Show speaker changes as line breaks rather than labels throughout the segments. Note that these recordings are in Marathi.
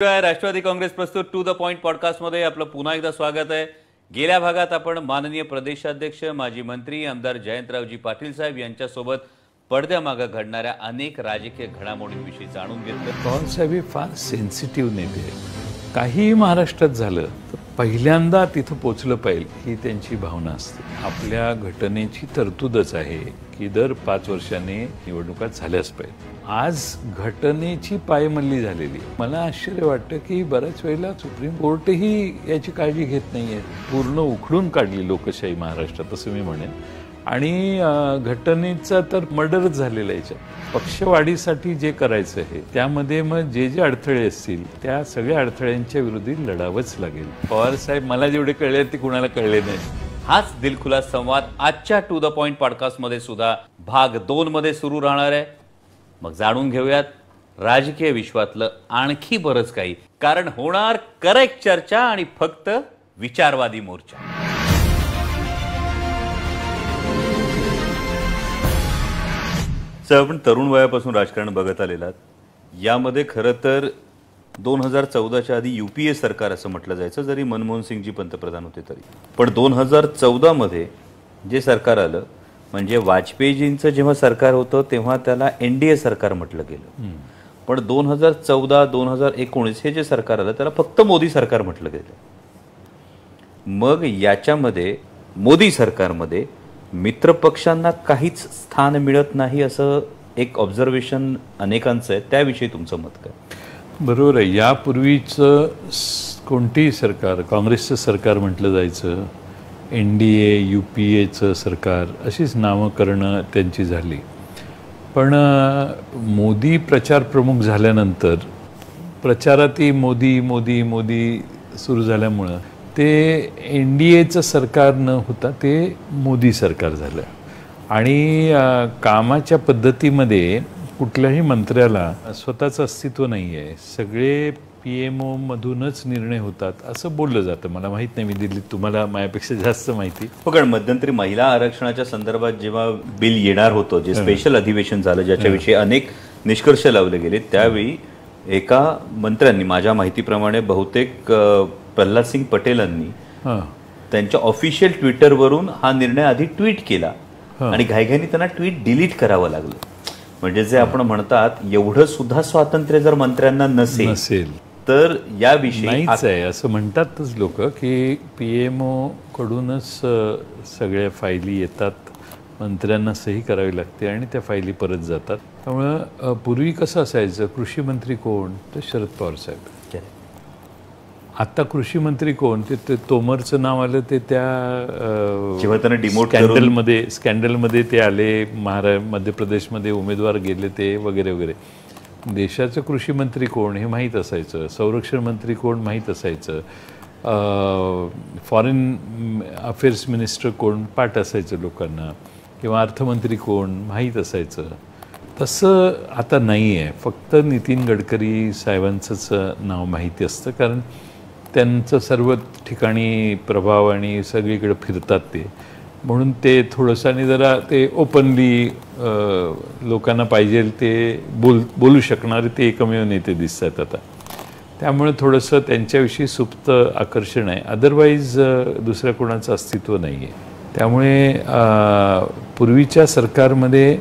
राष्ट्रवादी काँग्रेस प्रस्तुत टू द पॉइंट पॉडकास्टमध्ये आपलं पुन्हा एकदा स्वागत आहे। गेल्या भागात आपण माननीय प्रदेशाध्यक्ष माजी मंत्री आमदार जयंतरावजी पाटील साहेब यांच्यासोबत पडद्यामागे घडणाऱ्या अनेक राजकीय घडामोडींविषयी जाणून घेतलं।
पवार साहेब हे फार सेन्सिटिव्ह नेते आहेत। काही महाराष्ट्रात झालं तर पहिल्यांदा तिथं पोचलं पाहिजे ही त्यांची भावना असते। आपल्या घटनेची तरतूदच आहे की दर 5 वर्षांनी निवडणुका झाल्याच पाहिजे। आज घटनेची पायमल्ली झालेली। मला आश्चर्य वाटतं की बऱ्याच वेळेला सुप्रीम कोर्टही याची काळजी घेत नाहीये। पूर्ण उखडून काढली लोकशाही महाराष्ट्रात असं मी म्हणेन। आणि घटनेचा तर मर्डरच झालेला आहे। पक्षवाढीसाठी जे करायचं आहे त्यामध्ये मग जे जे अडथळे असतील त्या सगळ्या अडथळ्यांच्या विरोधी लढावंच लागेल। पवार साहेब मला जेवढे कळले ते कुणाला कळले नाही।
हाच दिलखुलास संवाद आजच्या टू द पॉइंट पॉडकास्टमध्ये सुद्धा भाग 2 मध्ये सुरू राहणार आहे। मग जाणून घेऊयात राजकीय विश्वातलं आणखी बरंच काही, कारण होणार करेक्ट चर्चा आणि फक्त विचारवादी मोर्चा। आपण तरुण वयापासून राजकारण बघत आलेलात। यामध्ये खरं तर 2014च्या आधी यूपीए सरकार असं म्हटलं जायचं, जरी मनमोहन सिंगजी पंतप्रधान होते तरी। पण 2014 मध्ये जे सरकार आलं म्हणजे वाजपेयीजींचं जेव्हा सरकार होतं तेव्हा त्याला एनडीए सरकार म्हटलं गेलं। पण 2014-2019 हे जे सरकार आलं त्याला फक्त मोदी सरकार म्हटलं गेलं। मग याच्यामध्ये मोदी सरकारमध्ये मित्रपक्षांना काहीच स्थान मिळत नाही असं एक ऑब्झर्वेशन अनेकांचं आहे। त्याविषयी तुमचं मत काय?
बरोबर आहे। यापूर्वीचं कोणतीही सरकार, काँग्रेसचं सरकार म्हटलं जायचं, एनडीए यूपीएचं सरकार अशीच नामकरणं त्यांची झाली। पण मोदी प्रचार प्रमुख झाल्यानंतर प्रचारातही मोदी मोदी मोदी सुरू झाल्यामुळं ते एनडीएचं सरकार न होता ते मोदी सरकार झालं। आणि कामाच्या पद्धतीमध्ये कुठल्याही मंत्र्याला स्वतःचं अस्तित्व नाही आहे। सगळे पीएमओ मधूनच निर्णय होतात असं बोललं जातं। मला माहीत नाही, मी दिल्लीत, तुम्हाला माझ्यापेक्षा जास्त माहिती।
कारण मध्यंतरी महिला आरक्षणाच्या संदर्भात जेव्हा बिल येणार होतं, जे स्पेशल अधिवेशन झालं ज्याच्याविषयी अनेक निष्कर्ष लावले गेले, त्यावेळी एका मंत्र्यांनी, माझ्या माहितीप्रमाणे बहुतेक प्रल्हाद सिंग पटेलांनी त्यांच्या ऑफिशियल ट्विटरवरून हा निर्णय आधी ट्विट केला आणि घाईघाईने त्यांना ट्विट डिलीट करावं लागलं। म्हणजे जे आपण म्हणतात एवढं सुद्धा स्वातंत्र्य जर मंत्र्यांना नसेल तर याविषयी
नाहीच आहे असं म्हणतातच लोक की पीएमओ कडूनच सगळ्या फायली येतात, मंत्र्यांना सही करावी लागते आणि त्या फायली परत जातात। त्यामुळं पूर्वी कसं असायचं, कृषी मंत्री कोण तर शरद पवार साहेब। आता कृषी मंत्री कोण ते तोमरचं नाव आलं ते त्या
जेव्हा त्यांना डिमोट
स्कॅन्डलमध्ये ते आले, मध्य प्रदेशमध्ये उमेदवार गेले ते वगैरे वगैरे। देशाचं कृषी मंत्री कोण हे माहीत असायचं, संरक्षण मंत्री कोण माहीत असायचं, फॉरेन अफेअर्स मिनिस्टर कोण पाठ असायचं लोकांना, किंवा अर्थमंत्री कोण माहीत असायचं। तसं आता नाही आहे। फक्त नितीन गडकरी साहेबांचंच नाव माहिती असतं, कारण त्यांचं सर्व ठिकाणी प्रभाव आणि सगळीकडे फिरतात ते, म्हणून ते थोडंसं आणि जरा ते ओपनली लोकांना पाहिजे ते बोलू शकणारे ते एकमेव नेते दिसत आहेत आता। त्यामुळे थोडंसं त्यांच्याविषयी सुप्त आकर्षण आहे, अदरवाईज दुसऱ्या कोणाचं अस्तित्व नाही आहे। त्यामुळे पूर्वीच्या सरकारमध्ये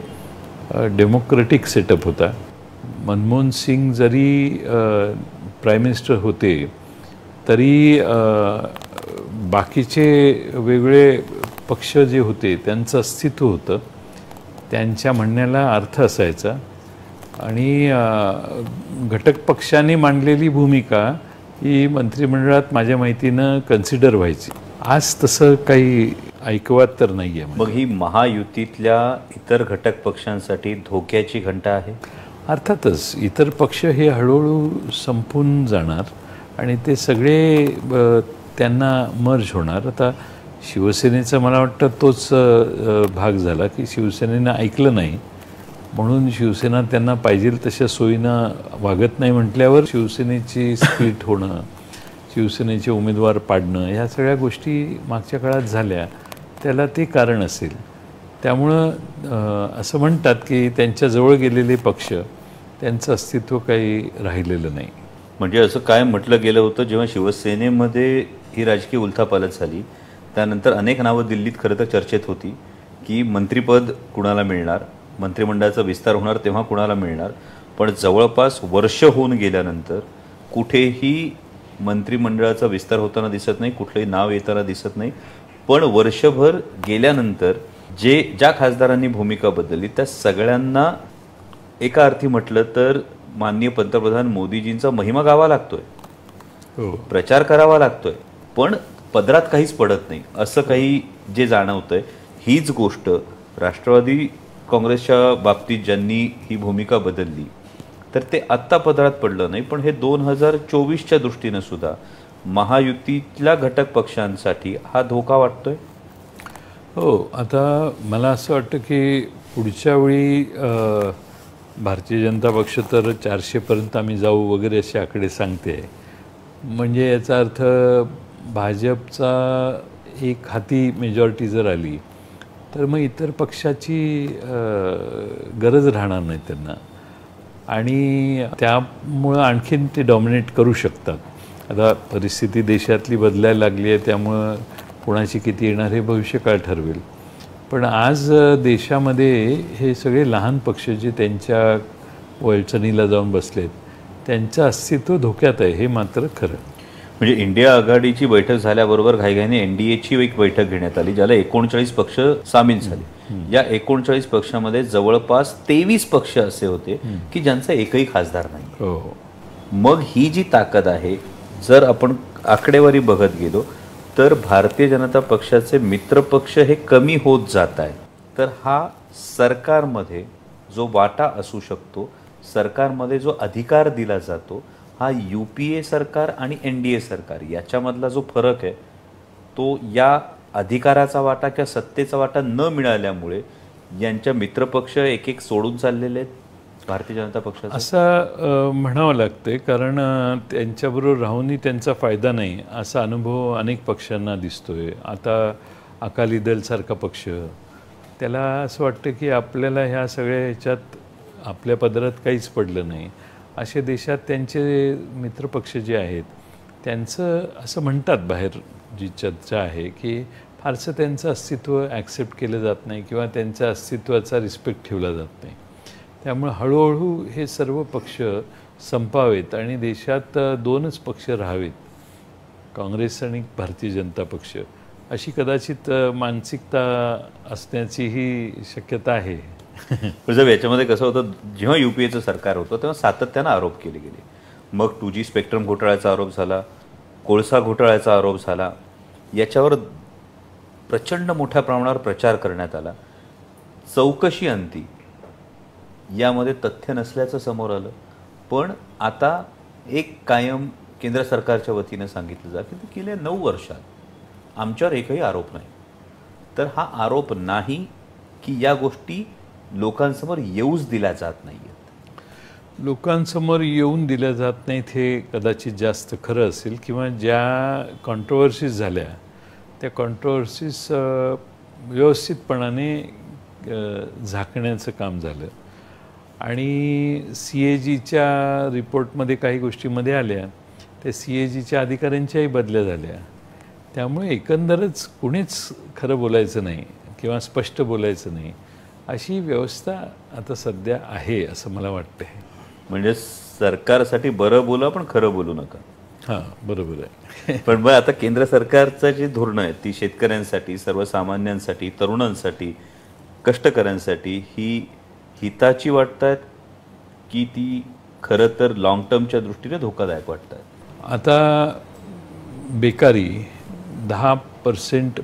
डेमोक्रेटिक सेटअप होता। मनमोहन सिंग जरी प्राईम मिनिस्टर होते तरी बाकीचे वेगळे पक्ष जे होते त्यांचं अस्तित्व होतं, त्यांच्या म्हणण्याला अर्थ असायचा आणि घटक पक्षांनी मांडलेली भूमिका ही मंत्रिमंडळात माझ्या माहितीनं कन्सिडर व्हायची। आज तसं काही ऐकवात तर नाही आहे।
मग ही महायुतीतल्या इतर घटक पक्षांसाठी धोक्याची घंटा आहे?
अर्थातच इतर पक्ष हे हळूहळू संपून जाणार आणि ते सगळे त्यांना मर्ज होणार। आता शिवसेनेचा मला वाटतं तोच भाग झाला की शिवसेनेनं ऐकलं नाही, म्हणून शिवसेना त्यांना पाहिजे तशा सोयीनं वागत नाही म्हटल्यावर शिवसेनेची स्प्लिट होणं, शिवसेनेचे उमेदवार पाडणं, ह्या सगळ्या गोष्टी मागच्या काळात झाल्या, त्याला ते कारण असेल। त्यामुळं असं म्हणतात की त्यांच्या जवळ गेलेले पक्ष त्यांचं अस्तित्व काही राहिलेलं नाही।
म्हणजे असं काय म्हटलं गेलं होतं, जेव्हा शिवसेनेमध्ये ही राजकीय उलथापालथ झाली त्यानंतर अनेक नावं दिल्लीत खरं तर चर्चेत होती की मंत्रिपद कुणाला मिळणार, मंत्रिमंडळाचा विस्तार होणार तेव्हा कुणाला मिळणार. पण जवळपास वर्ष होऊन गेल्यानंतर कुठेही मंत्रिमंडळाचा विस्तार होताना दिसत नाही, कुठलंही नाव येताना दिसत नाही. पण वर्षभर गेल्यानंतर ज्या खासदारांनी भूमिका बदलली त्या सगळ्यांना एका अर्थी म्हटलं तर माननीय पंतप्रधान मोदीजींचा महिमा गावा लागतोय, प्रचार करावा लागतोय, पण पदरात काहीच पडत नाही असं काही जे जाणवतंय. हीच गोष्ट राष्ट्रवादी काँग्रेसच्या बाबतीत ज्यांनी ही भूमिका बदलली तर ते आत्ता पदरात पडलं नाही, पण हे 2024च्या दृष्टीनं सुद्धा महायुतीतल्या घटक पक्षांसाठी हा धोका वाटतोय.
हो, आता मला असं वाटतं की पुढच्या वेळी भारतीय जनता पक्ष तर 400पर्यंत आम्ही जाऊ वगैरे असे आकडे सांगते. म्हणजे याचा अर्थ भाजपचा एक हाती मेजॉरिटी जर आली तर मग इतर पक्षाची गरज राहणार नाही त्यांना, आणि त्यामुळं आणखीन ते डॉमिनेट करू शकतात. आता परिस्थिती देशातली बदलायला लागली आहे, त्यामुळं कोणाची किती येणार हे भविष्यकाळ ठरवेल. पण आज देशामध्ये हे सगळे लहान पक्ष जे त्यांच्या वळचणीला जाऊन बसलेत त्यांचं अस्तित्व धोक्यात आहे, हे मात्र खरं.
म्हणजे इंडिया आघाडीची बैठक झाल्याबरोबर घाईघाईने एनडीएची एक बैठक घेण्यात आली ज्याला 39 पक्ष सामील झाले. या 39 पक्षामध्ये जवळपास 23 पक्ष असे होते की ज्यांचा एकही खासदार नाही. मग ही जी ताकद आहे, जर आपण आकडेवारी बघत गेलो तर भारतीय जनता पक्षाचे मित्रपक्ष हे कमी होत जात आहेत. तर हा सरकारमध्ये जो वाटा असू शकतो, सरकारमध्ये जो अधिकार दिला जातो, हा UPA सरकार आणि NDA सरकार याच्यामधला जो फरक आहे तो या अधिकाराचा वाटा किंवा सत्तेचा वाटा न मिळाल्यामुळे यांच्या मित्रपक्ष एक एक सोडून चाललेले आहेत भारतीय जनता पक्षाचा,
असं म्हणावं लागते. कारण त्यांच्याबरोबर राहूनही त्यांचा फायदा नाही असा अनुभव अनेक पक्षांना दिसतोय. आता अकाली दलसारखा पक्ष, त्याला असं वाटतं की आपल्याला ह्या सगळ्या ह्याच्यात आपल्या पदरात काहीच पडलं नाही. अशा देशात त्यांचे मित्रपक्ष जे आहेत त्यांचं असं म्हणतात, बाहेर जी चर्चा आहे की फारसं त्यांचं अस्तित्व ॲक्सेप्ट केलं जात नाही किंवा त्यांच्या अस्तित्वाचा रिस्पेक्ट ठेवला जात नाही. त्यामुळे हळूहळू हे सर्व पक्ष संपावेत आणि देशात 2च पक्ष राहावेत, काँग्रेस आणि भारतीय जनता पक्ष, अशी कदाचित मानसिकता असण्याचीही शक्यता आहे.
जर याच्यामध्ये कसं होतं, जेव्हा UPAचं सरकार होतं तेव्हा सातत्यानं आरोप केले गेले. मग 2G स्पेक्ट्रम घोटाळ्याचा आरोप झाला, कोळसा घोटाळ्याचा आरोप झाला, याच्यावर प्रचंड मोठ्या प्रमाणावर प्रचार करण्यात आला. चौकशी अंती यामध्ये तथ्य नसल्याचं समोर आलं. पण आता एक कायम केंद्र सरकारच्या वतीनं सांगितलं जातं की गेल्या 9 वर्षात आमच्यावर एकही आरोप नाही. तर हा आरोप नाही की या गोष्टी लोकांसमोर येऊच दिल्या जात नाही आहेत?
लोकांसमोर येऊन दिल्या जात नाहीत हे कदाचित जास्त खरं असेल, किंवा ज्या कॉन्ट्रोवर्सीज झाल्या त्या कॉन्ट्रोवर्सीज व्यवस्थितपणाने झाकण्याचं काम झालं. आणि CAGच्या रिपोर्टमध्ये काही गोष्टीमध्ये आल्या, त्या CAGच्या अधिकाऱ्यांच्याही बदल्या झाल्या. त्यामुळे एकंदरच कुणीच खरं बोलायचं नाही किंवा स्पष्ट बोलायचं नाही अशी व्यवस्था आता सध्या आहे असं मला वाटतं.
म्हणजे सरकारसाठी बरं बोला पण खरं बोलू नका.
हां, बरोबर आहे.
पण मग आता केंद्र सरकारचं जी धोरणं आहेत ती शेतकऱ्यांसाठी, सर्वसामान्यांसाठी, तरुणांसाठी, कष्टकऱ्यांसाठी ही हिताची वाटतात की ती खरं तर लॉंग टर्मच्या दृष्टीने धोकादायक वाटतात?
आता बेकारी 10%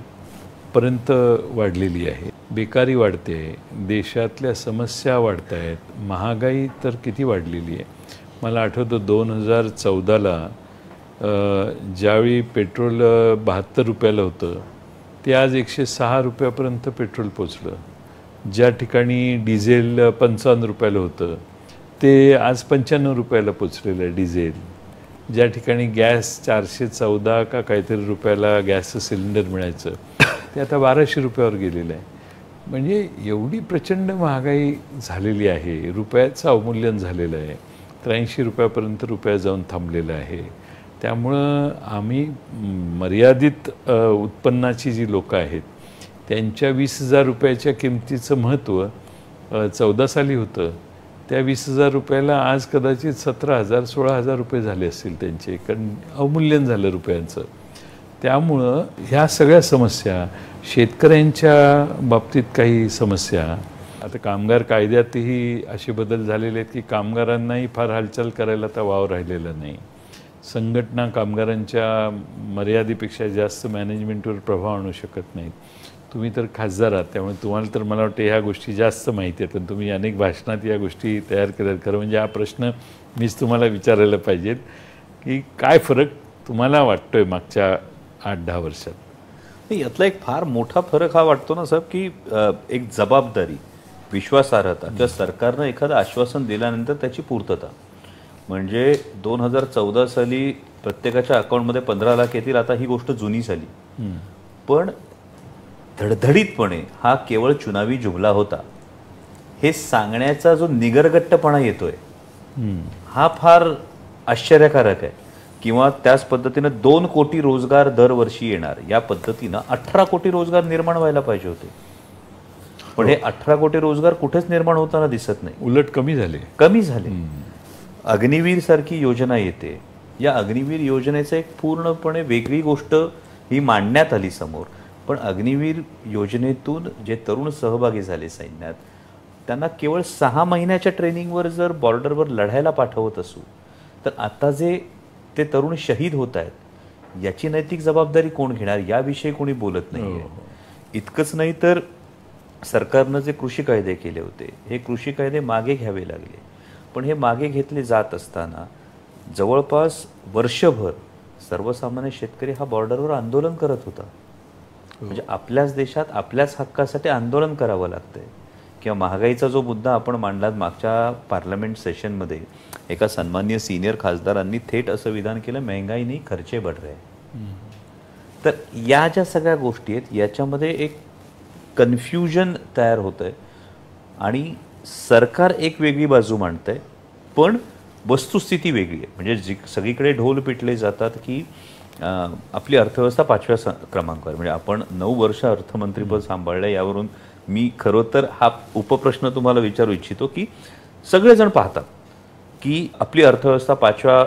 पर्यंत वाढलेली आहे. बेकारी वाढते, देशातल्या समस्या वाढत आहेत, महागाई तर किती वाढलेली आहे. मला आठवतं 2014ला ज्यावेळी पेट्रोल 72 रुपयाला होतं ते आज 106 रुपयापर्यंत पेट्रोल पोचलं. ज्या ठिकाणी डिझेल 55 रुपयाला होतं ते आज 95 रुपयाला पोचलेलं आहे डिझेल. ज्या ठिकाणी गॅस 414 का काहीतरी रुपयाला गॅसचं सिलेंडर मिळायचं ते आता 1200 रुपयावर गेलेलं आहे. म्हणजे एवढी प्रचंड महागाई झालेली आहे, रुपयाचं अवमूल्यन झालेलं आहे. 83 रुपयापर्यंत रुपया जाऊन थांबलेला आहे. त्यामुळं आम्ही मर्यादित उत्पन्नाची जी लोकं आहेत त्यांच्या 20,000 रुपयाच्या किमतीचं महत्त्व 14 साली होतं. त्या 20,000 रुपयाला आज कदाचित 17,000 16,000 रुपये झाले असतील त्यांचे, कारण अवमूल्यन झालं रुपयांचं. त्यामुळं ह्या सगळ्या समस्या, शेतकऱ्यांच्या बाबतीत काही समस्या, आता कामगार कायद्यातही असे बदल झालेले आहेत की कामगारांनाही फार हालचाल करायला आता वाव राहिलेला नाही. संघटना कामगारांच्या मर्यादेपेक्षा जास्त मॅनेजमेंटवर प्रभाव आणू शकत नाहीत. तुम्ही तर खासदार आहात, त्यामुळे तुम्हाला तर मला वाटतं ह्या गोष्टी जास्त माहिती आहेत आणि तुम्ही अनेक भाषणात या गोष्टी तयार केल्यात. खरं म्हणजे हा प्रश्न मीच तुम्हाला विचारायला पाहिजेत की काय फरक तुम्हाला वाटतोय मागच्या 8-10 वर्षात?
यातला एक फार मोठा फरक हा वाटतो ना साहेब की एक जबाबदारी, विश्वासार्हता किंवा सरकारनं एखादं आश्वासन दिल्यानंतर त्याची पूर्तता. म्हणजे 2014 साली प्रत्येकाच्या अकाउंटमध्ये 15 लाख येतील, आता ही गोष्ट जुनी झाली. पण धडधडीतपणे हा केवळ चुनावी जुमला होता हे सांगण्याचा जो निगरगट्टपणा येतोय हा फार आश्चर्यकारक आहे. किंवा त्याच पद्धतीनं 2 कोटी रोजगार दरवर्षी येणार, या पद्धतीनं 18 कोटी रोजगार निर्माण व्हायला पाहिजे होते. पण हे 18 कोटी रोजगार कुठेच निर्माण होताना दिसत नाही,
उलट कमी झाले.
अग्निवीर सारखी योजना येते. या अग्निवीर योजनेचं एक पूर्णपणे वेगळी गोष्ट ही मांडण्यात आली समोर. पण अग्निवीर योजनेतून जे तरुण सहभागी झाले सैन्यात, त्यांना केवळ 6 महिन्याच्या ट्रेनिंगवर जर बॉर्डरवर लढायला पाठवत असू, तर आता जे ते तरुण शहीद होत आहेत याची नैतिक जबाबदारी कोण घेणार याविषयी कोणी बोलत नाही. इतकंच नाही तर सरकारनं जे कृषी कायदे केले होते, हे कृषी कायदे मागे घ्यावे लागले. पण हे मागे घेतले जात असताना जवळपास वर्षभर सर्वसामान्य शेतकरी हा बॉर्डरवर आंदोलन करत होता. म्हणजे आपल्याच देशात आपल्याच हक्कासाठी आंदोलन करावं लागतंय. किंवा महागाईचा जो मुद्दा आपण मांडलात मागच्या पार्लमेंट सेशनमध्ये, एका सन्माननीय सिनियर खासदारांनी थेट असं विधान केलं, महंगाई नाही खर्चे बढ़ रहे. तर या ज्या सगळ्या गोष्टी आहेत याच्यामध्ये एक कन्फ्युजन तयार होतंय आणि सरकार एक वेगळी बाजू मांडतंय पण वस्तुस्थिती वेगळी आहे. म्हणजे जी सगळीकडे ढोल पिटले जातात की आपली अर्थव्यवस्था 5व्या क्रमांकावर. म्हणजे आपण 9 वर्ष अर्थमंत्रीपद सांभाळलं. यावरून मी खरं तर हा उपप्रश्न तुम्हाला विचारू इच्छितो की सगळेजण पाहतात की आपली अर्थव्यवस्था 5व्या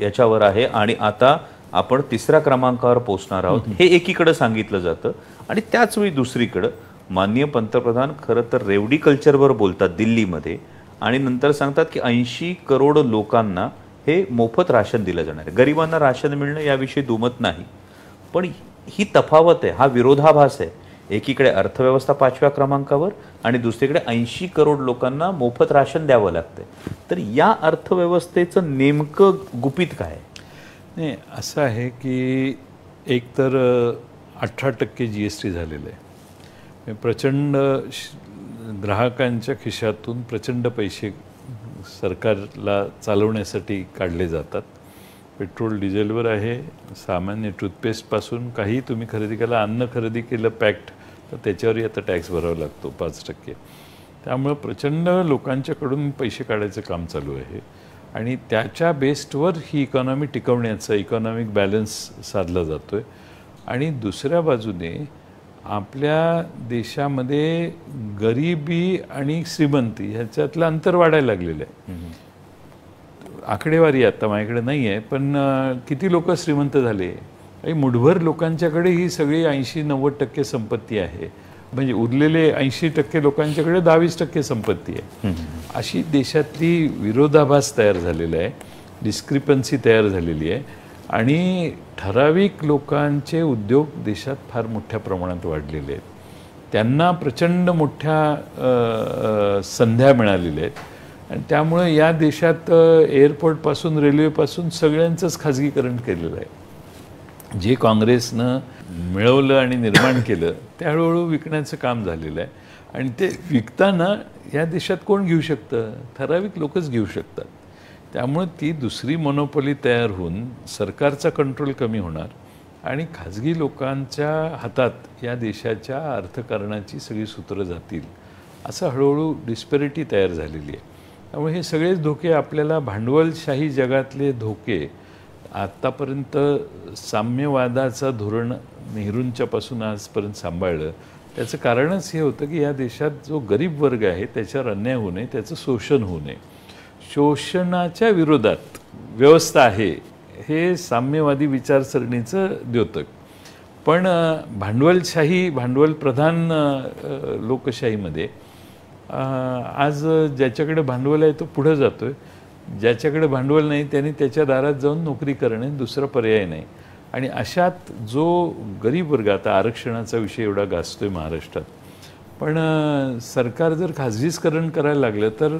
याच्यावर आहे आणि आता आपण 3ऱ्या क्रमांकावर पोहोचणार आहोत, हे एकीकडे सांगितलं जातं. आणि त्याच वेळी दुसरीकडं माननीय पंतप्रधान खरं तर रेवडी कल्चरवर बोलतात दिल्लीमध्ये आणि नंतर सांगतात की 80 करोड लोकांना हे मोफत राशन दिलं जाणार आहे. गरिबांना राशन मिळणं याविषयी दुमत नाही. पण ही तफावत आहे, हा विरोधाभास आहे. एकीकडे अर्थव्यवस्था 5व्या क्रमांकावर आणि दुसरीकडे 80 करोड लोकांना मोफत राशन द्यावं लागतंय. तर या अर्थव्यवस्थेचं नेमकं गुपित काय?
नाही, असं आहे की एकतर 18% GST झालेलं आहे. प्रचंड ग्राहकांच्या खिशातून प्रचंड पैसे सरकारला चालवण्यासाठी काढले जातात. पेट्रोल डिझेलवर आहे, सामान्य टूथपेस्टपासून काही तुम्ही खरेदी केला, अन्न खरेदी केलं पॅक्ड, तर त्याच्यावरही आता टॅक्स भरावा लागतो 5%. त्यामुळं प्रचंड लोकांच्याकडून पैसे काढायचं काम चालू आहे आणि त्याच्या बेस्टवर ही इकॉनॉमी टिकवण्याचा इकॉनॉमिक बॅलन्स साधला जातो आहे. आणि दुसऱ्या बाजूने आपल्या देशामध्ये गरिबी आणि श्रीमंती ह्याच्यातलं अंतर वाढायला लागलेलं आहे. आकडेवारी आता माझ्याकडे नाही आहे, पण किती लोक श्रीमंत झाले? काही मुठभर लोकांच्याकडे ही सगळी 80-90% संपत्ती आहे. म्हणजे उरलेले 80% लोकांच्याकडे 10-20% संपत्ती आहे. अशी देशातली विरोधाभास तयार झालेला आहे, डिस्क्रिपन्सी तयार झालेली आहे आणि ठराविक लोकांचे उद्योग देशात फार मोठ्या प्रमाणात वाढलेले आहेत. त्यांना प्रचंड मोठ्या संध्या मिळालेल्या आहेत आणि त्यामुळे या देशात एअरपोर्टपासून रेल्वेपासून सगळ्यांचंच खाजगीकरण केलेलं आहे. जे काँग्रेसनं मिळवलं आणि निर्माण केलं ते हळूहळू विकण्याचं काम झालेलं आहे. आणि ते विकताना या देशात कोण घेऊ शकतं? ठराविक लोकच घेऊ शकतात. त्यामुळे ती दुसरी मोनोपॉली तयार होऊन सरकारचा कंट्रोल कमी होणार आणि खाजगी लोकांच्या हातात या देशाच्या अर्थकारणाची सगळी सूत्रं जातील. असं हळूहळू डिस्पॅरिटी तयार झालेली आहे. त्यामुळे हे सगळेच धोके आपल्याला भांडवलशाही जगातले धोके आत्तापर्यंत साम्यवादाचं धोरण नेहरूंच्यापासून आजपर्यंत सांभाळलं. त्याचं कारणच हे होतं की या देशात जो गरीब वर्ग आहे त्याच्यावर अन्याय होऊ नये, त्याचं शोषण होऊ नये. शोषणाच्या विरोधात व्यवस्था आहे हे साम्यवादी विचारसरणीचं द्योतक. पण भांडवलशाही भांडवलप्रधान लोकशाहीमध्ये आज ज्याच्याकडे भांडवल आहे तो पुढं जातो आहे, ज्याच्याकडे भांडवल नाही त्याने त्याच्या दारात जाऊन नोकरी करणे दुसरा पर्याय नाही. आणि अशात जो गरीब वर्ग, आता आरक्षणाचा विषय एवढा गाजतो आहे महाराष्ट्रात, पण सरकार जर खाजगीकरण करायला लागलं तर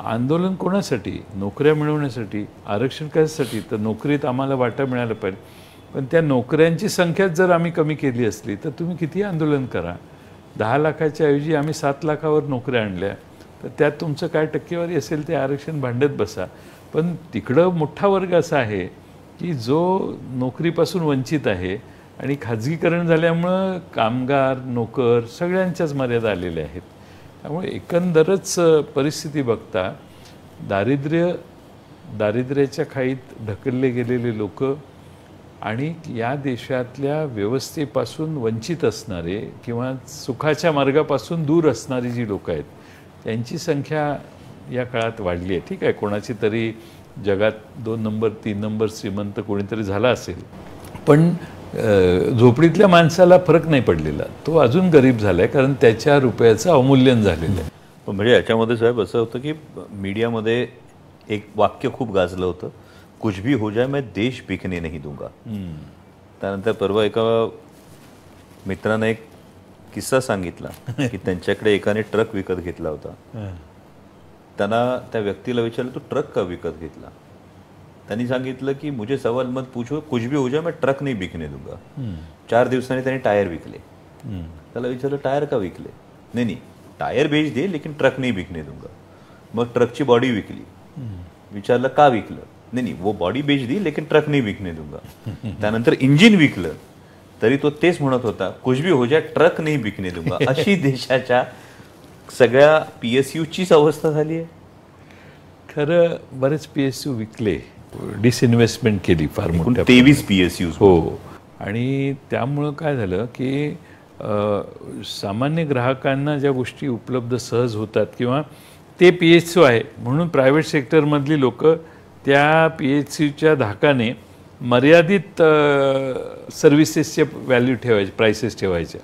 आंदोलन कोणासाठी? नोकऱ्या मिळवण्यासाठी. आरक्षण कशासाठी? तर नोकरीत आम्हाला वाटा मिळायला पाहिजे. पण त्या नोकऱ्यांची संख्याच जर आम्ही कमी केली असली तर तुम्ही किती आंदोलन करा. 10 लाखाच्या ऐवजी आम्ही 7 लाखावर नोकऱ्या आणल्या तर त्यात तुमचं काय टक्केवारी असेल ते आरक्षण भांडत बसा. पण तिकडं मोठा वर्ग असा आहे की जो नोकरीपासून वंचित आहे आणि खाजगीकरण झाल्यामुळं कामगार, नोकर सगळ्यांच्याच मर्यादा आलेल्या आहेत. त्यामुळे एकंदरच परिस्थिती बघता दारिद्र्याच्या खाईत ढकलले गेलेले लोक आणि या देशातल्या व्यवस्थेपासून वंचित असणारे किंवा सुखाच्या मार्गापासून दूर असणारी जी लोक आहेत त्यांची संख्या या काळात वाढली आहे. ठीक आहे, कोणाची तरी जगात 2 नंबर 3 नंबर श्रीमंत कोणीतरी झाला असेल, पण झोपडीतल्या माणसाला फरक नाही पडलेला. तो अजून गरीब झाला आहे कारण त्याच्या रुपयाचं अवमूल्यन झालेलं आहे.
म्हणजे याच्यामध्ये साहेब असं होतं की मीडियामध्ये एक वाक्य खूप गाजलं होतं, कुछ भी हो जाए मैं देश बिकने नहीं दूंगा. त्यानंतर परवा एका मित्राने एक किस्सा सांगितला की त्यांच्याकडे एकाने ट्रक विकत घेतला होता. त्यांना त्या व्यक्तीला विचारलं, तू ट्रक का विकत घेतला? त्यांनी सांगितलं की मुझे सवाल मत पूछो, कुछ भी हो जाए मैं ट्रक नहीं बिकने दूंगा. 4 दिवसांनी त्यांनी टायर विकले. त्याला विचारलं टायर का विकले? नाही, टायर बेच दिए लेकिन ट्रक नहीं बिकने दूंगा. मग ट्रकची बॉडी विकली. विचारलं का विकलं? नाही, वो बॉडी बेच दी लेकिन ट्रक नहीं बिकने दूंगा. त्यानंतर इंजिन विकलं तरी तो तेच म्हणत होता, कुछ भी हो जाए ट्रक नहीं बिकने दूंगा. अशी देशाच्या सगळ्या PSUचीच अवस्था झाली आहे.
खरं बरेच PSU विकले, डिसइन्व्हेस्टमेंट केली फार मोठ्या.
23 PSU.
हो. आणि त्यामुळं काय झालं की सामान्य ग्राहकांना ज्या गोष्टी उपलब्ध सहज होतात किंवा ते PSU आहे म्हणून प्रायव्हेट सेक्टरमधली लोक त्या PSUच्या धाकाने मर्यादित सर्व्हिसेसचे व्हॅल्यू ठेवायचे, प्राइसेस ठेवायच्या.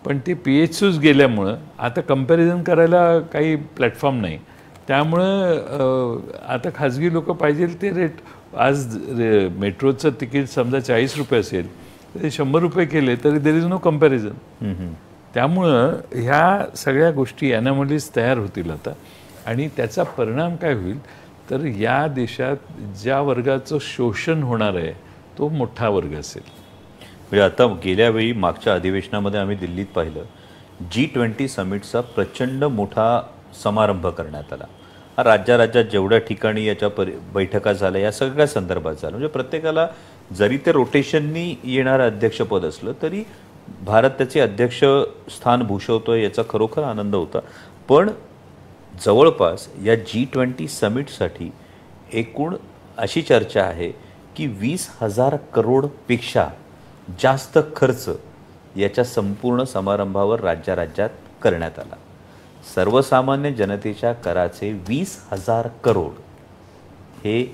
पण ते PSUs गेल्यामुळं आता कंपॅरिझन करायला काही प्लॅटफॉर्म नाही. त्यामुळं आता खाजगी लोक पाहिजे ते रेट, आज मेट्रोचं तिकीट समजा 40 रुपये असेल तर 100 रुपये केले तरी देर इज नो कंपॅरिझन. त्यामुळं ह्या सगळ्या गोष्टी ॲनॉमलीज तयार होतील आता. आणि त्याचा परिणाम काय होईल तर या देशात ज्या वर्गाचं शोषण होणार आहे तो मोठा वर्ग असेल.
म्हणजे आता गेल्या वेळी मागच्या अधिवेशनामध्ये आम्ही दिल्लीत पाहिलं, G20 समिटचा प्रचंड मोठा समारंभ करण्यात आला. राज्यात जेवढ्या ठिकाणी याच्या बैठका झाल्या या सगळ्या संदर्भात झालं. म्हणजे प्रत्येकाला जरी ते रोटेशननी येणारं अध्यक्षपद असलं तरी भारत त्याचे अध्यक्ष स्थान भूषवतोय याचा खरोखर आनंद होता. पण जवळपास या G20 समिटसाठी एकूण अशी चर्चा आहे की 20,000 करोडपेक्षा जास्त खर्च याच्या संपूर्ण समारंभावर राज्यात करण्यात आला. सर्वसामान्य जनतेच्या कराचे 20,000 करोड हे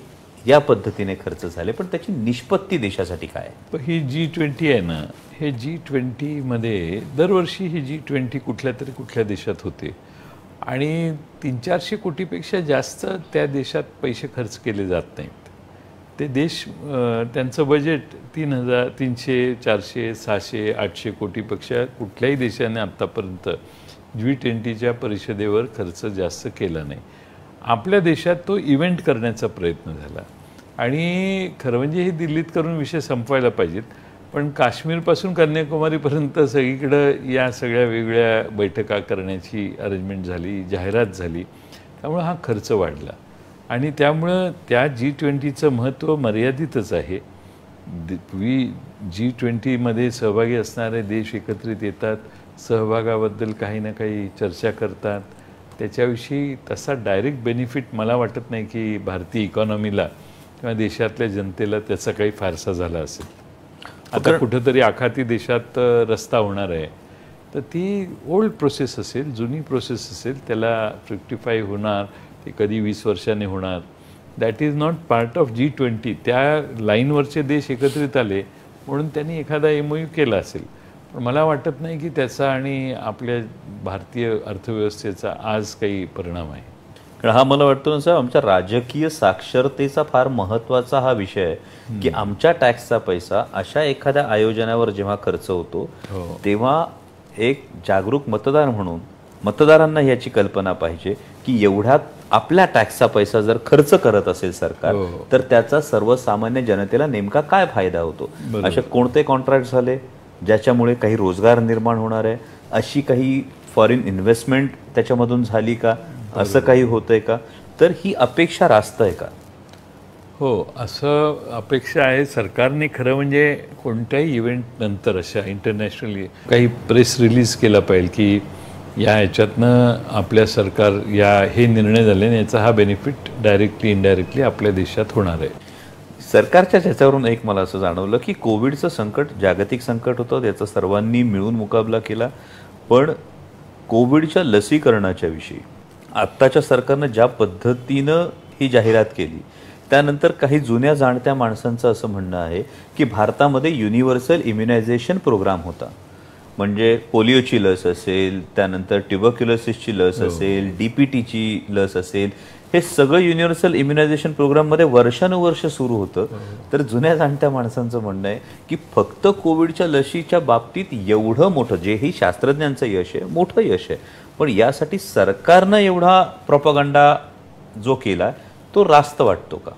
या पद्धतीने खर्च झाले. पण त्याची निष्पत्ती देशासाठी काय आहे?
ही G20 आहे ना, हे G20 मध्ये दरवर्षी ही G20 कुठल्या देशात होते आणि 300-400 कोटीपेक्षा जास्त त्या देशात पैसे खर्च केले जात नाहीत. ते देश त्यांचं बजेट 3,000, 300, 400, 600, 800 कोटीपेक्षा कुठल्याही देशाने आत्तापर्यंत G20च्या परिषदेवर खर्च जास्त केला नाही. आपल्या देशात तो इव्हेंट करण्याचा प्रयत्न झाला आणि खरं म्हणजे हे दिल्लीत करून विषय संपवायला पाहिजेत. पण काश्मीरपासून कन्याकुमारीपर्यंत सगळीकडं या सगळ्या वेगळ्या बैठका करण्याची अरेंजमेंट झाली, जाहिरात झाली. त्यामुळे हा खर्च वाढला आणि त्यामुळं त्या G20चं महत्त्व मर्यादितच आहे. G20मध्ये सहभागी असणारे देश एकत्रित येतात, सहभागाबद्दल काही ना काही चर्चा करतात त्याच्याविषयी तसा डायरेक्ट बेनिफिट मला वाटत नाही की भारतीय इकॉनॉमीला किंवा देशातल्या जनतेला त्याचा काही फारसा झाला असेल. आता कुठंतरी आखाती देशात रस्ता होणार आहे, तर ती ओल्ड प्रोसेस असेल, जुनी प्रोसेस असेल, त्याला फ्रुक्टिफाय होणार, ते कधी 20 वर्षांनी होणार. That is not part of G20. त्या लाईनवरचे देश एकत्रित आले म्हणून त्यांनी एखादा MOU केला असेल, पण मला वाटत नाही की त्याचा आणि आपल्या भारतीय अर्थव्यवस्थेचा आज काही परिणाम आहे.
कारण हा मला वाटतो ना सर, आमच्या राजकीय साक्षरतेचा फार महत्त्वाचा हा विषय आहे की आमच्या टॅक्सचा पैसा अशा एखाद्या आयोजनावर जेव्हा खर्च होतो तेव्हा एक जागरूक मतदार म्हणून मतदारांना याची कल्पना पाहिजे की एवढ्यात आपल्या टॅक्सचा पैसा जर खर्च करत असेल सरकार, तर त्याचा सर्वसामान्य जनतेला नेमका काय फायदा होतो. असे कोणते कॉन्ट्रॅक्ट झाले ज्याच्यामुळे काही रोजगार निर्माण होणार आहे, अशी काही फॉरेन इन्व्हेस्टमेंट त्याच्यामधून झाली का, असं काही होतंय का, तर ही अपेक्षा रास्त आहे का.
हो, असं अपेक्षा आहे. सरकारने खरं म्हणजे कोणत्याही इव्हेंट नंतर अशा इंटरनॅशनली काही प्रेस रिलीज केला पाहिजे की या ह्याच्यातनं आपल्या सरकार हे निर्णय झाले आणि याचा हा बेनिफिट डायरेक्टली इनडायरेक्टली आपल्या देशात होणार आहे.
सरकारच्या ह्याच्यावरून एक मला असं जाणवलं की कोविडचं संकट जागतिक संकट होतं, त्याचा सर्वांनी मिळून मुकाबला केला, पण कोविडच्या लसीकरणाच्या विषयी आत्ताच्या सरकारनं ज्या पद्धतीनं ही जाहिरात केली, त्यानंतर काही जुन्या जाणत्या माणसांचं असं म्हणणं आहे की भारतामध्ये युनिव्हर्सल इम्युनायझेशन प्रोग्राम होता. म्हणजे पोलिओची लस असेल, त्यानंतर ट्युबरक्युलोसिसची लस असेल, DPTची लस असेल, हे सगळं युनिव्हर्सल इम्युनायझेशन प्रोग्राममध्ये वर्षानुवर्ष सुरू होतं. तर जुन्या जाणत्या माणसांचं म्हणणं आहे की फक्त कोविडच्या लशीच्या बाबतीत एवढं मोठं, जेही शास्त्रज्ञांचं यश आहे, मोठं यश आहे, पण यासाठी सरकारनं एवढा प्रोपगंडा जो केला तो रास्त वाटतो का.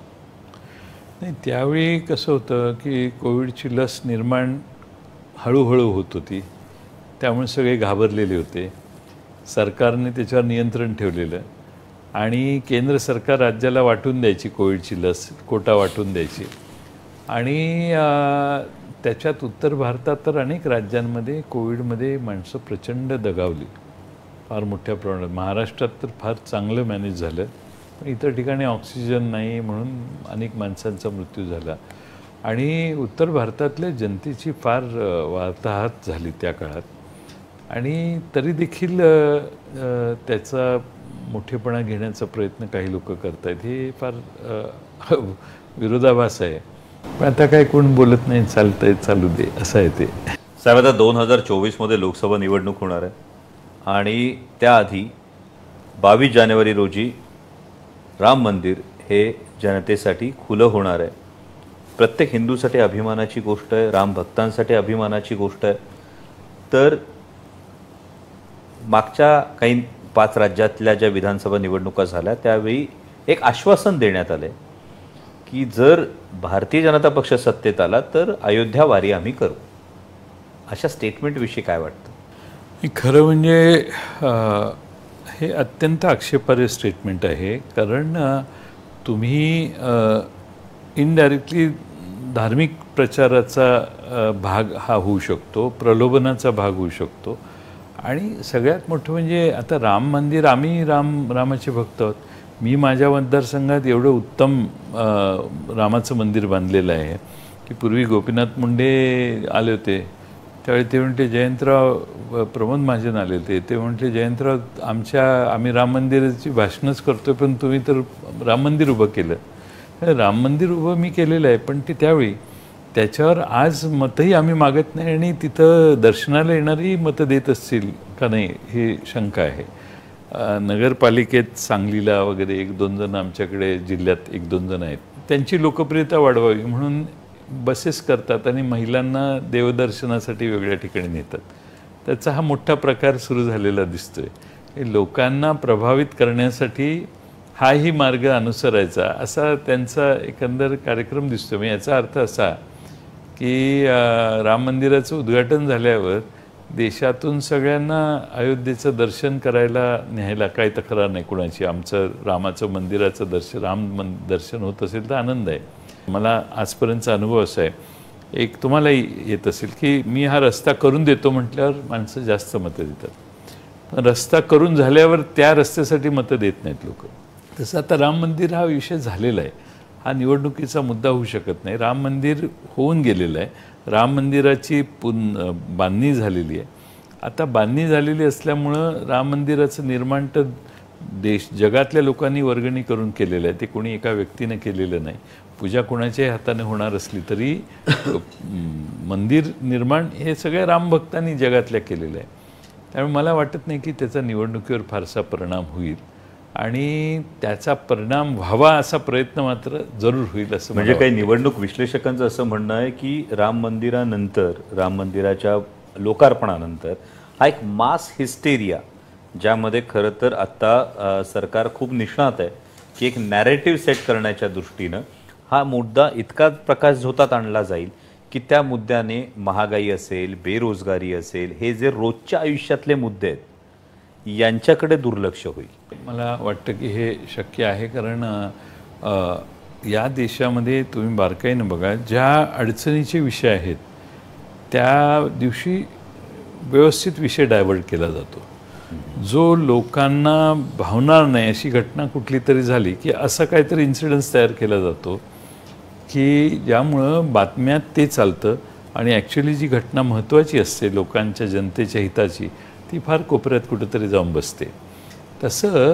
नाही, त्यावेळी कसं होतं की कोविडची लस निर्माण हळूहळू होत होती, त्यामुळे सगळे घाबरलेले होते. सरकारने त्याच्यावर नियंत्रण ठेवलेलं आणि केंद्र सरकार राज्याला वाटून द्यायची कोविडची लस, कोटा वाटून द्यायची. आणि त्याच्यात उत्तर भारतात तर अनेक राज्यांमध्ये कोविडमध्ये माणसं प्रचंड दगावली, फार मोठ्या प्रमाणात. महाराष्ट्रात तर फार चांगलं मॅनेज झालं, पण इतर ठिकाणी ऑक्सिजन नाही म्हणून अनेक माणसांचा मृत्यू झाला. आणि उत्तर भारतातल्या जनतेची फार वार्ताहत झाली त्या काळात. आणि तरी देखील त्याचा मोठेपणा घेण्याचा प्रयत्न काही लोक करत आहेत, हे फार विरोधाभास आहे. पण आता काय कोण बोलत नाही, चालतंय चालू दे असं आहे ते.
साहेब, आता 2024 लोकसभा निवडणूक होणार आहे आणि त्याआधी 22 जानेवारी रोजी राम मंदिर हे जनतेसाठी खुलं होणार आहे. प्रत्येक हिंदूसाठी अभिमानाची गोष्ट आहे, राम भक्तांसाठी अभिमानाची गोष्ट आहे. तर मागच्या काही 5 राज्यातल्या ज्या विधानसभा निवडणुका झाल्या त्यावेळी एक आश्वासन देण्यात आले की जर भारतीय जनता पक्ष सत्तेत आला तर अयोध्या वारी आम्ही करू. अशा स्टेटमेंटविषयी काय वाटतं.
खरं म्हणजे हे अत्यंत आक्षेपार्ह स्टेटमेंट आहे, कारण तुम्ही इनडायरेक्टली धार्मिक प्रचाराचा भाग हा होऊ शकतो, प्रलोभनाचा भाग होऊ शकतो. आणि सगळ्यात मोठं म्हणजे आता राम मंदिर, आम्ही रामाचे भक्त आहोत. मी माझ्या मतदारसंघात एवढं उत्तम रामाचं मंदिर बांधलेलं आहे की पूर्वी गोपीनाथ मुंडे आले होते त्यावेळी ते म्हणते, जयंतराव प्रमोद महाजन आले होते, ते म्हणते जयंतराव आम्ही राम मंदिराची भाषणच करतोय पण तुम्ही तर राम मंदिर उभं केलं. राम मंदिर उभं मी केलेलं आहे, पण ते त्यावेळी त्याच्यावर आज मतही आम्ही मागत नाही आणि तिथं दर्शनाला येणारी मतं देत असतील का नाही हे शंका आहे. नगरपालिकेत सांगलीला वगैरे 1-2 जण आमच्याकडे जिल्ह्यात 1-2 जण आहेत, त्यांची लोकप्रियता वाढवावी म्हणून बसेस करतात आणि महिलांना देवदर्शनासाठी वेगळ्या ठिकाणी नेतात. त्याचा हा मोठा प्रकार सुरू झालेला दिसतोय. लोकांना प्रभावित करण्यासाठी हाही मार्ग अनुसरायचा असा त्यांचा एकंदर कार्यक्रम दिसतो. म्हणजे याचा अर्थ असा की राम मंदिराचं उद्घाटन झाल्यावर देशातून सगळ्यांना अयोध्येचं दर्शन करायला न्यायला काही तक्रार नाही कुणाची. आमचं रामाचं मंदिराचं दर्शन होत असेल तर आनंद आहे. मला आजपर्यंतचा अनुभव असा आहे, एक तुम्हालाही येत असेल की मी हा रस्ता करून देतो म्हटल्यावर माणसं जास्त मतं देतात, पण रस्ता करून झाल्यावर त्या रस्त्यासाठी मतं देत नाहीत लोक. तसं आता राम मंदिर हा विषय झालेला आहे, हा निवडणुकीचा मुद्दा होऊ शकत नाही. राम मंदिर होऊन गेलेलं आहे, राम मंदिराची बांधणी झालेली आहे. आता बांधणी झालेली असल्यामुळं राम मंदिराचं निर्माण तर जगातल्या लोकांनी वर्गणी करून केलेलं आहे, ते कोणी एका व्यक्तीने केलेलं नाही. पूजा कोणाच्याही हाताने होणार असली तरी मंदिर निर्माण हे सगळ्या रामभक्तांनी जगातल्या केलेलं आहे. त्यामुळे मला वाटत नाही की त्याचा निवडणुकीवर फारसा परिणाम होईल, आणि त्याचा परिणाम व्हावा असा प्रयत्न मात्र जरूर होईल असं
म्हणजे काही निवडणूक विश्लेषकांचं असं म्हणणं आहे की राम मंदिरानंतर, राम मंदिराच्या लोकार्पणानंतर हा एक मास हिस्टेरिया, ज्यामध्ये खरं तर आत्ता सरकार खूप निष्णात आहे की एक नॅरेटिव्ह सेट करण्याच्या दृष्टीनं हा मुद्दा इतका प्रकाश झोतात आणला जाईल की त्या मुद्द्याने महागाई असेल, बेरोजगारी असेल, हे जे रोजच्या आयुष्यातले मुद्दे आहेत यांच्याकडे दुर्लक्ष होईल.
मला वाटतं की हे शक्य आहे, कारण या देशामध्ये तुम्ही बारकाईनं बघा, ज्या अडचणीचे विषय आहेत त्या दिवशी व्यवस्थित विषय डायव्हर्ट केला जातो. जो लोकांना भावणार नाही अशी घटना कुठली तरी झाली की असा काहीतरी इन्सिडन्स तयार केला जातो की ज्यामुळं बातम्यात ते चालतं, आणि ॲक्च्युली जी घटना महत्त्वाची असते लोकांच्या, जनतेच्या हिताची, ती फार कोपऱ्यात कुठंतरी जाऊन बसते. तसं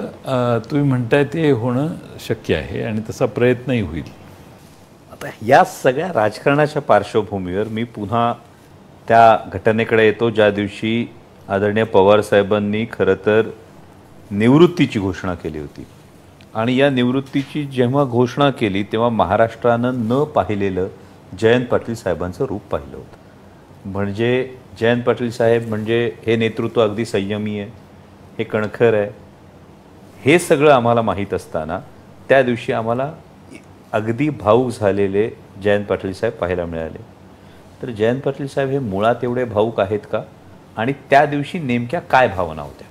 तुम्ही म्हणताय ते होणं शक्य आहे, आणि तसा प्रयत्नही होईल.
आता या सगळ्या राजकारणाच्या पार्श्वभूमीवर मी पुन्हा त्या घटनेकडे येतो ज्या दिवशी आदरणीय पवार साहेबांनी खरं तर निवृत्तीची घोषणा केली होती. आणि या निवृत्तीची जेव्हा घोषणा केली तेव्हा महाराष्ट्रानं न पाहिलेलं जयंत पाटील साहेबांचं रूप पाहिलं होतं. म्हणजे जयंत पाटील साहेब म्हणजे हे नेतृत्व अगदी संयमी आहे, हे कणखर आहे, हे सगळं आम्हाला माहीत असताना त्या दिवशी आम्हाला अगदी भावूक झालेले जयंत पाटील साहेब पाहायला मिळाले. तर जयंत पाटील साहेब हे मुळात एवढे भावूक आहेत का, आणि त्या दिवशी नेमक्या काय भावना होत्या?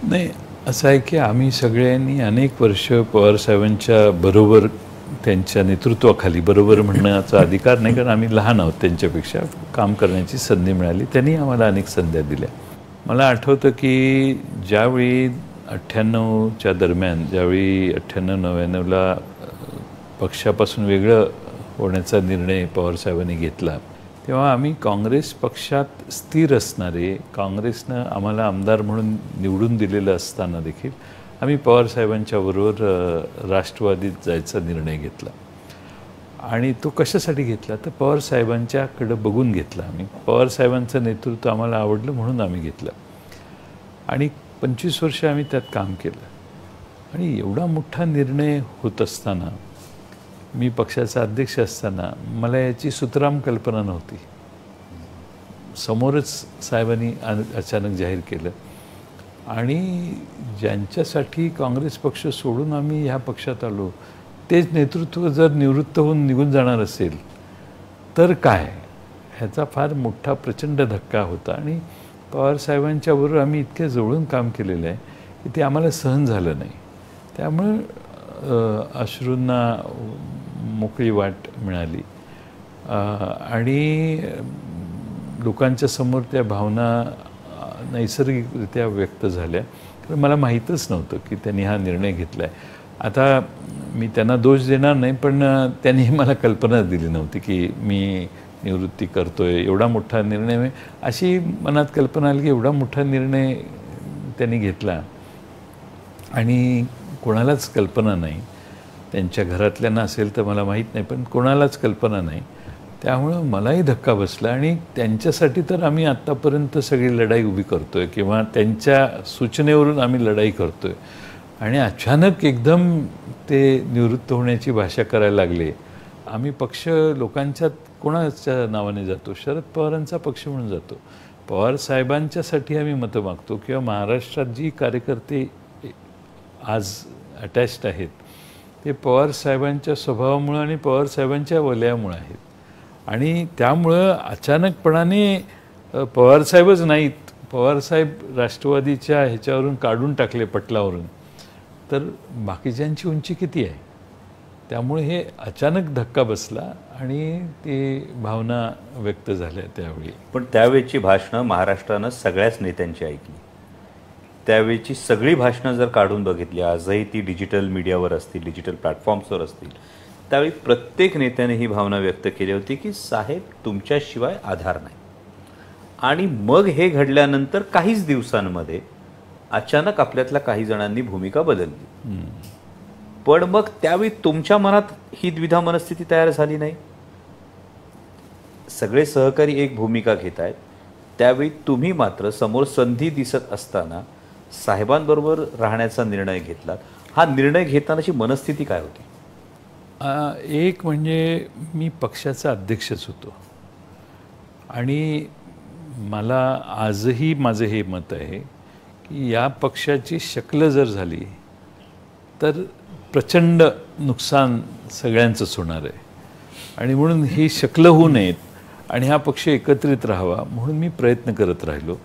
नाही, असं आहे की आम्ही सगळ्यांनी अनेक वर्ष पवारसाहेबांच्या बरोबर, त्यांच्या नेतृत्वाखाली, बरोबर म्हणण्याचा अधिकार नाही कारण आम्ही लहान आहोत त्यांच्यापेक्षा, काम करण्याची संधी मिळाली. त्यांनी आम्हाला अनेक संध्या दिल्या. मला आठवतं की ज्यावेळी 98च्या दरम्यान, ज्यावेळी 98-99ला पक्षापासून वेगळं होण्याचा निर्णय पवारसाहेबांनी घेतला, तेव्हा आम्ही काँग्रेस पक्षात स्थिर असणारे, काँग्रेसनं आम्हाला आमदार म्हणून निवडून दिलेलं असताना देखील आम्ही पवारसाहेबांच्या बरोबर राष्ट्रवादीत जायचा निर्णय घेतला. आणि तो कशासाठी घेतला तर पवारसाहेबांच्याकडं बघून घेतला आम्ही. पवारसाहेबांचं नेतृत्व आम्हाला आवडलं म्हणून आम्ही घेतलं, आणि 25 वर्ष आम्ही त्यात काम केलं. आणि एवढा मोठा निर्णय होत असताना, मी पक्षाचा अध्यक्ष असताना मला याची सुतराम कल्पना नव्हती. समोरच साहेबांनी अचानक जाहीर केलं, आणि ज्यांच्यासाठी काँग्रेस पक्ष सोडून आम्ही ह्या पक्षात आलो तेच नेतृत्व जर निवृत्त होऊन निघून जाणार असेल तर काय, ह्याचा फार मोठा प्रचंड धक्का होता. आणि पवारसाहेबांच्या बरोबर आम्ही इतके जवळून काम केलेलं आहे की ते आम्हाला सहन झालं नाही. त्यामुळं अश्रूंना मोकळी वाट मिळाली, आणि लोकांच्या समोर त्या भावना नैसर्गिकरित्या व्यक्त झाल्या. कारण मला माहीतच नव्हतं की त्यांनी हा निर्णय घेतला आहे. आता मी त्यांना दोष देणार नाही, पण त्यांनी मला कल्पना दिली नव्हती की मी निवृत्ती करतोय. एवढा मोठा निर्णय, अशी मनात कल्पना आली की एवढा मोठा निर्णय त्यांनी घेतला, आणि कोणालाच कल्पना नाही. त्यांच्या घरातल्यांना असेल तर मला माहीत नाही, पण कोणालाच कल्पना नाही. त्यामुळं मलाही धक्का बसला, आणि त्यांच्यासाठी तर आम्ही आत्तापर्यंत सगळी लढाई उभी करतोय, किंवा त्यांच्या सूचनेवरून आम्ही लढाई करतोय, आणि अचानक एकदम ते निवृत्त होण्याची भाषा करायला लागले. आम्ही पक्ष लोकांच्यात कोणाच्या नावाने जातो? शरद पवारांचा पक्ष म्हणून जातो. पवार साहेबांच्यासाठी आम्ही मतं मागतो, किंवा महाराष्ट्रात जी कार्यकर्ते आज अटॅच्ड आहेत ते पवार साहेबांच्या स्वभावामुळं आणि पवार साहेबांच्या वलयामुळं आहेत. आणि त्यामुळं अचानकपणाने पवारसाहेबच नाहीत, पवारसाहेब राष्ट्रवादीच्या ह्याच्यावरून काढून टाकले पटलावरून, तर बाकीच्यांची उंची किती आहे? त्यामुळे हे अचानक धक्का बसला, आणि ते भावना व्यक्त झाल्या त्यावेळी.
पण त्यावेळची भाषणं महाराष्ट्रानं सगळ्याच नेत्यांची ऐकली. त्यावेळची सगळी भाषणं जर काढून बघितली, आजही ती डिजिटल मीडियावर असतील, डिजिटल प्लॅटफॉर्म्सवर असतील, त्यावेळी प्रत्येक नेत्याने ही भावना व्यक्त केली होती की साहेब तुमच्याशिवाय आधार नाही. आणि मग हे घडल्यानंतर काहीच दिवसांमध्ये अचानक आपल्यातल्या काही जणांनी भूमिका बदलली. पण मग त्यावेळी तुमच्या मनात ही द्विधा मनस्थिती तयार झाली नाही? सगळे सहकारी एक भूमिका घेत आहेत, त्यावेळी तुम्ही मात्र समोर संधी दिसत असताना साहेबांबरोबर राहण्याचा निर्णय घेतला. हा निर्णय घेतानाची मनस्थिती काय होती?
एक म्हणजे मी पक्षाचा अध्यक्षच होतो आणि मला आजही माझं हे मत आहे की या पक्षाची शक्ल जर झाली तर प्रचंड नुकसान सगळ्यांचंच होणार आहे. आणि म्हणून ही शक्ल होऊ नयेत आणि हा पक्ष एकत्रित राहावा म्हणून मी प्रयत्न करत राहिलो.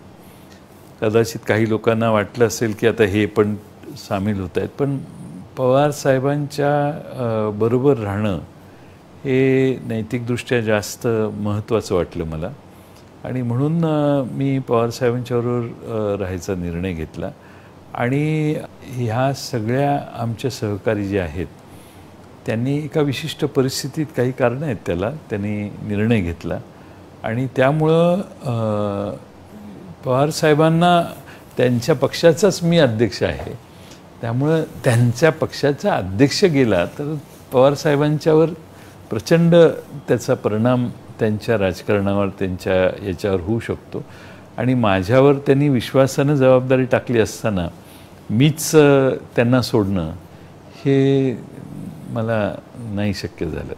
कदाचित काही लोकांना वाटलं असेल की आता हे पण सामील होत आहेत, पण पवार साहेबांच्या बरोबर राहणं हे नैतिकदृष्ट्या जास्त महत्त्वाचं वाटलं मला. आणि म्हणून मी पवार साहेबांच्याबरोबर राहायचा निर्णय घेतला. आणि ह्या सगळ्या आमच्या सहकारी जे आहेत त्यांनी एका विशिष्ट परिस्थितीत, काही कारणं आहेत त्याला, त्यांनी निर्णय घेतला. आणि त्यामुळं पवार साहेबांना त्यांच्या पक्षाचाच मी अध्यक्ष आहे, त्यामुळं त्यांच्या पक्षाचा अध्यक्ष गेला तर पवार साहेबांच्यावर प्रचंड त्याचा परिणाम त्यांच्या राजकारणावर, त्यांच्या याच्यावर होऊ शकतो. आणि माझ्यावर त्यांनी विश्वासानं जबाबदारी टाकली असताना मीच त्यांना सोडणं हे मला नाही शक्य झालं.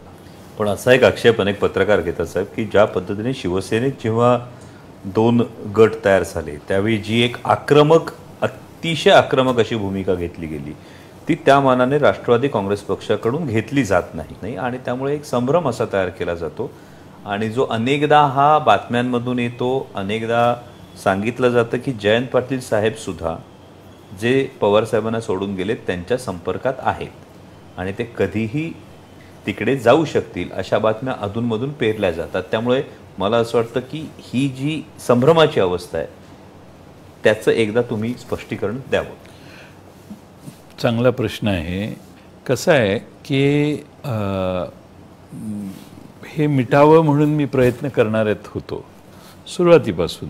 पण असा एक आक्षेप अनेक पत्रकार घेतात साहेब की ज्या पद्धतीने शिवसेनेत जेव्हा 2 गट तयार झाले त्यावेळी जी एक आक्रमक, अतिशय आक्रमक अशी भूमिका घेतली गेली ती त्या मानाने राष्ट्रवादी काँग्रेस पक्षाकडून घेतली जात नाही. आणि त्यामुळे एक संभ्रम असा तयार केला जातो आणि जो अनेकदा हा बातम्यांमधून येतो, अनेकदा सांगितलं जातं की जयंत पाटील साहेब सुद्धा जे पवार साहेबांना सोडून गेलेत त्यांच्या संपर्कात आहेत आणि ते कधीही तिकडे जाऊ शकतील अशा बातम्या अधूनमधून पेरल्या जातात. त्यामुळे मला असं वाटतं की ही जी संभ्रमाची अवस्था आहे त्याचं एकदा तुम्ही स्पष्टीकरण द्यावं.
चांगला प्रश्न आहे. कसं आहे की हे मिटावं म्हणून मी प्रयत्न करणाऱ्यात होतो सुरुवातीपासून.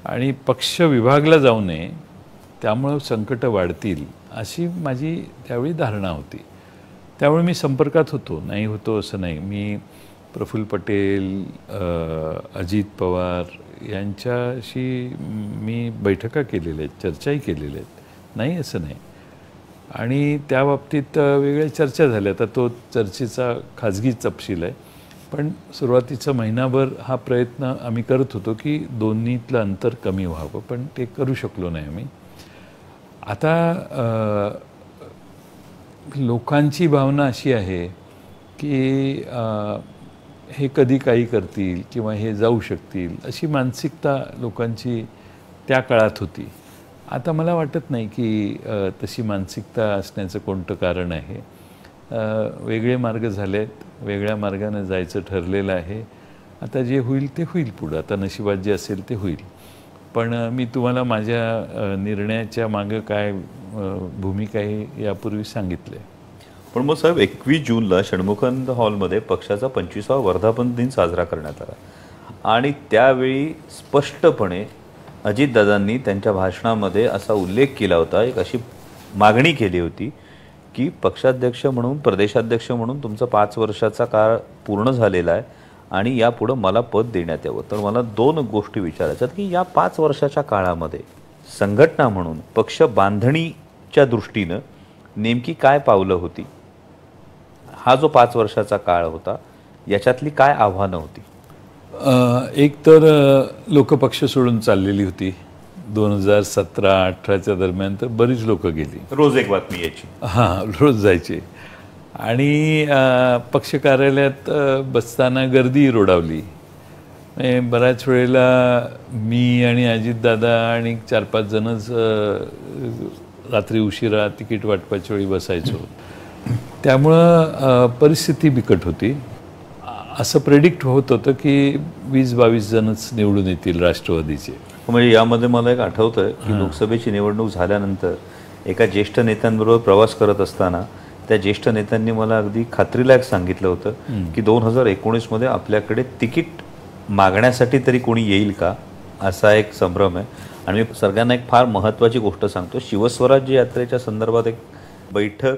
आणि पक्ष विभागला जाऊ नये त्यामुळं संकटं वाढतील अशी माझी त्यावेळी धारणा होती. त्यामुळे मी संपर्कात होतो, नाही होतो असं नाही. मी प्रफुल्ल पटेल, अजित पवार यांच्याशी मी बैठका केलेल्या आहेत, चर्चाही केलेल्या आहेत, नाही असं नाही. आणि त्या बाबतीत वेगळ्या चर्चा झाल्या. आता तो चर्चेचा खाजगी तपशील आहे. पण सुरुवातीचा महिनाभर हा प्रयत्न आम्ही करत होतो की दोन्हीतलं अंतर कमी व्हावं, पण ते करू शकलो नाही आम्ही. आता लोकांची भावना अशी आहे की हे कधी काही करतील किंवा हे जाऊ शकतील अशी मानसिकता लोकांची त्या काळात होती. आता मला वाटत नाही की तशी मानसिकता असण्याचं कोणतं कारण आहे. वेगळे मार्ग झाले आहेत, वेगळ्या मार्गाने जायचं ठरलेलं आहे. आता जे होईल ते होईल पुढं, आता नशिबात जे असेल ते होईल. पण मी तुम्हाला माझ्या निर्णयाच्या मागं काय भूमिका आहे यापूर्वी सांगितलं आहे.
पण मग साहेब 21 जूनला षण्मुखानंद हॉलमध्ये पक्षाचा 25वा वर्धापन दिन साजरा करण्यात आला आणि त्यावेळी स्पष्टपणे अजितदादांनी त्यांच्या भाषणामध्ये असा उल्लेख केला होता, एक अशी मागणी केली होती की पक्षाध्यक्ष म्हणून, प्रदेशाध्यक्ष म्हणून तुमचा 5 वर्षाचा काळ पूर्ण झालेला आहे आणि यापुढं मला पद देण्यात यावं. तर मला 2 गोष्टी विचारायच्यात की या 5 वर्षाच्या काळामध्ये संघटना म्हणून पक्ष बांधणीच्या दृष्टीनं नेमकी काय पावलं होती? हा जो 5 वर्षाचा काळ होता याच्यातली काय आव्हानं होती?
एक तर लोक पक्ष सोडून चाललेली होती. 2017-18च्या दरम्यान तर बरीच लोक गेली.
रोज एक बातमी यायची.
हां, रोज जायचे. आणि पक्ष कार्यालयात बसताना गर्दी रोडावली. बऱ्याच वेळेला मी आणि अजितदादा आणि 4-5 जणच रात्री उशिरा तिकीट वाटपाच्या वेळी बसायचो. त्यामुळं परिस्थिती बिकट होती. असं प्रेडिक्ट होत होतं की 20-22 जणच निवडून येतील राष्ट्रवादीचे.
म्हणजे यामध्ये मला एक आठवतं की लोकसभेची निवडणूक झाल्यानंतर एका ज्येष्ठ नेत्यांबरोबर प्रवास करत असताना त्या ज्येष्ठ नेत्यांनी मला अगदी खात्रीलायक सांगितलं होतं की 2019मध्ये आपल्याकडे तिकीट मागण्यासाठी तरी कोणी येईल का, असा एक संभ्रम आहे. आणि मी सगळ्यांना एक फार महत्त्वाची गोष्ट सांगतो. शिवस्वराज्य यात्रेच्या संदर्भात एक बैठक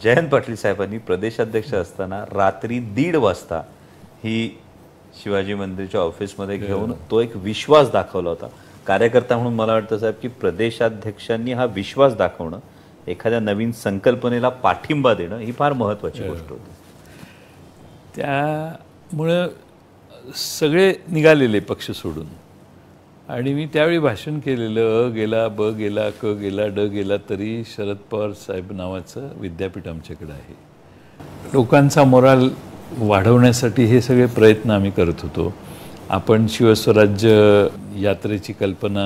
जयंत पाटील साहेबांनी प्रदेशाध्यक्ष असताना रात्री 1:30 वाजता ही शिवाजी मंदिरच्या ऑफिसमध्ये घेऊन तो एक विश्वास दाखवला होता. कार्यकर्ता म्हणून मला वाटतं साहेब की प्रदेशाध्यक्षांनी हा विश्वास दाखवणं, एखाद्या नवीन संकल्पनेला पाठिंबा देणं ही फार महत्त्वाची गोष्ट होती.
त्यामुळं सगळे निघालेले पक्ष सोडून. आणि मी त्यावेळी भाषण केलेलं, गेला ब गेला क गेला ड गेला तरी शरद पवार साहेब नावाचं विद्यापीठ आमच्याकडे आहे. लोकांचा मोराल वाढवण्यासाठी हे सगळे प्रयत्न आम्ही करत होतो. आपण शिवस्वराज्य यात्रेची कल्पना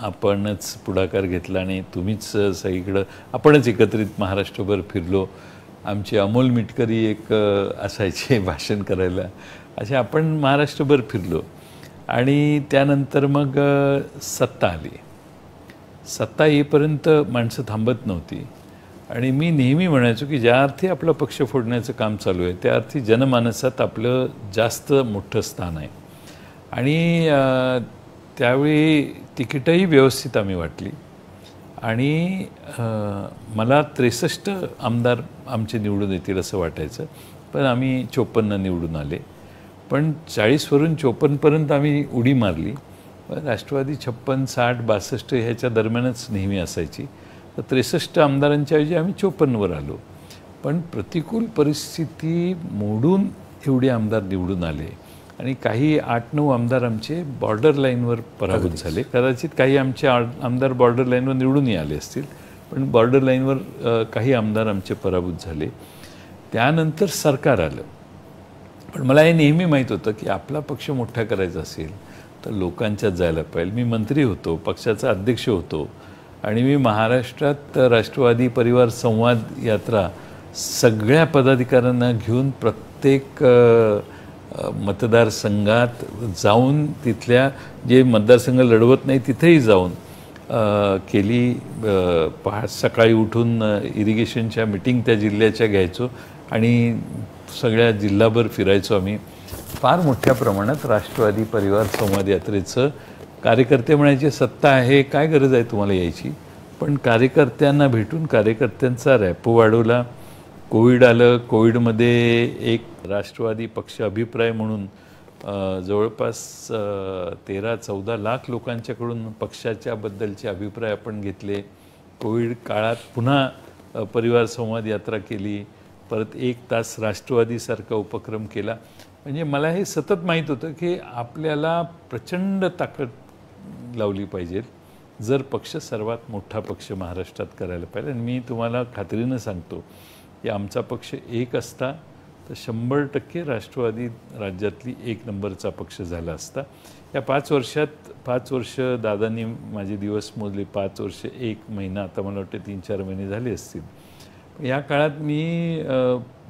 आपणच पुढाकार घेतला आणि तुम्हीच सगळीकडं आपणच एकत्रित महाराष्ट्रभर फिरलो. आमचे अमोल मिटकरी एक असायचे भाषण करायला, असे आपण महाराष्ट्रभर फिरलो. आणि त्यानंतर मग सत्ता आली. सत्ता येईपर्यंत माणसं थांबत नव्हती. आणि मी नेहमी म्हणायचो की ज्या अर्थी आपलं पक्ष फोडण्याचं काम चालू आहे त्या अर्थी जनमानसात आपलं जास्त मोठं स्थान आहे. आणि त्यावेळी तिकीटही व्यवस्थित आम्ही वाटली. आणि मला 63 आमदार आमचे निवडून येतील असं वाटायचं, पण आम्ही 54 निवडून आले. पण 40वरून 54पर्यंत आम्ही उडी मारली. राष्ट्रवादी 56, 60, 62 ह्याच्या दरम्यानच नेहमी असायची. तर 63 आमदारांच्या ऐवजी आम्ही 54वर आलो. पण प्रतिकूल परिस्थिती मोडून एवढे आमदार निवडून आले. आणि काही 8-9 आमदार आमचे बॉर्डर लाईनवर पराभूत झाले. कदाचित काही आमचे आमदार बॉर्डर लाईनवर निवडूनही आले असतील, पण बॉर्डर लाईनवर काही आमदार आमचे पराभूत झाले. त्यानंतर सरकार आलं. पण मला हे नेहमी माहीत होतं की आपला पक्ष मोठा करायचा असेल तर लोकांच्यात जायला पाहिजे. मी मंत्री होतो, पक्षाचा अध्यक्ष होतो. आणि मी महाराष्ट्रात राष्ट्रवादी परिवार संवाद यात्रा सगळ्या पदाधिकाऱ्यांना घेऊन प्रत्येक मतदारसंघात जाऊन, तिथल्या जे मतदारसंघ लढवत नाही तिथेही जाऊन केली. सकाळी उठून इरिगेशनच्या मिटिंग त्या जिल्ह्याच्या घ्यायचो आणि सगळ्या जिल्हाभर फिरायचो आम्ही. फार मोठ्या प्रमाणात राष्ट्रवादी परिवार संवाद यात्रेचं कार्यकर्ते म्हणायचे, सत्ता आहे, काय गरज आहे तुम्हाला यायची. पण कार्यकर्त्यांना भेटून कार्यकर्त्यांचा रॅपो वाढवला. कोविड आलं. कोविडमध्ये एक राष्ट्रवादी पक्ष अभिप्राय म्हणून जवळपास 13-14 लाख लोकांच्याकडून पक्षाच्या बद्दलचे अभिप्राय आपण घेतले. कोविड काळात पुन्हा परिवार संवाद यात्रा केली. परत 1 तास राष्ट्रवादीसारखा उपक्रम केला. म्हणजे मला हे सतत माहीत होतं की आपल्याला प्रचंड ताकद लावली पाहिजे जर पक्ष सर्वात मोठा पक्ष महाराष्ट्रात करायला पाहिजे. आणि मी तुम्हाला खात्रीनं सांगतो की आमचा पक्ष एक असता तर 100% राष्ट्रवादी राज्यातली 1 नंबरचा पक्ष झाला असता. या 5 वर्षात 5 वर्ष दादांनी माझे दिवस मोजले. 5 वर्ष 1 महिना, आता मला वाटतं 3-4 महिने झाले असतील. या काळात मी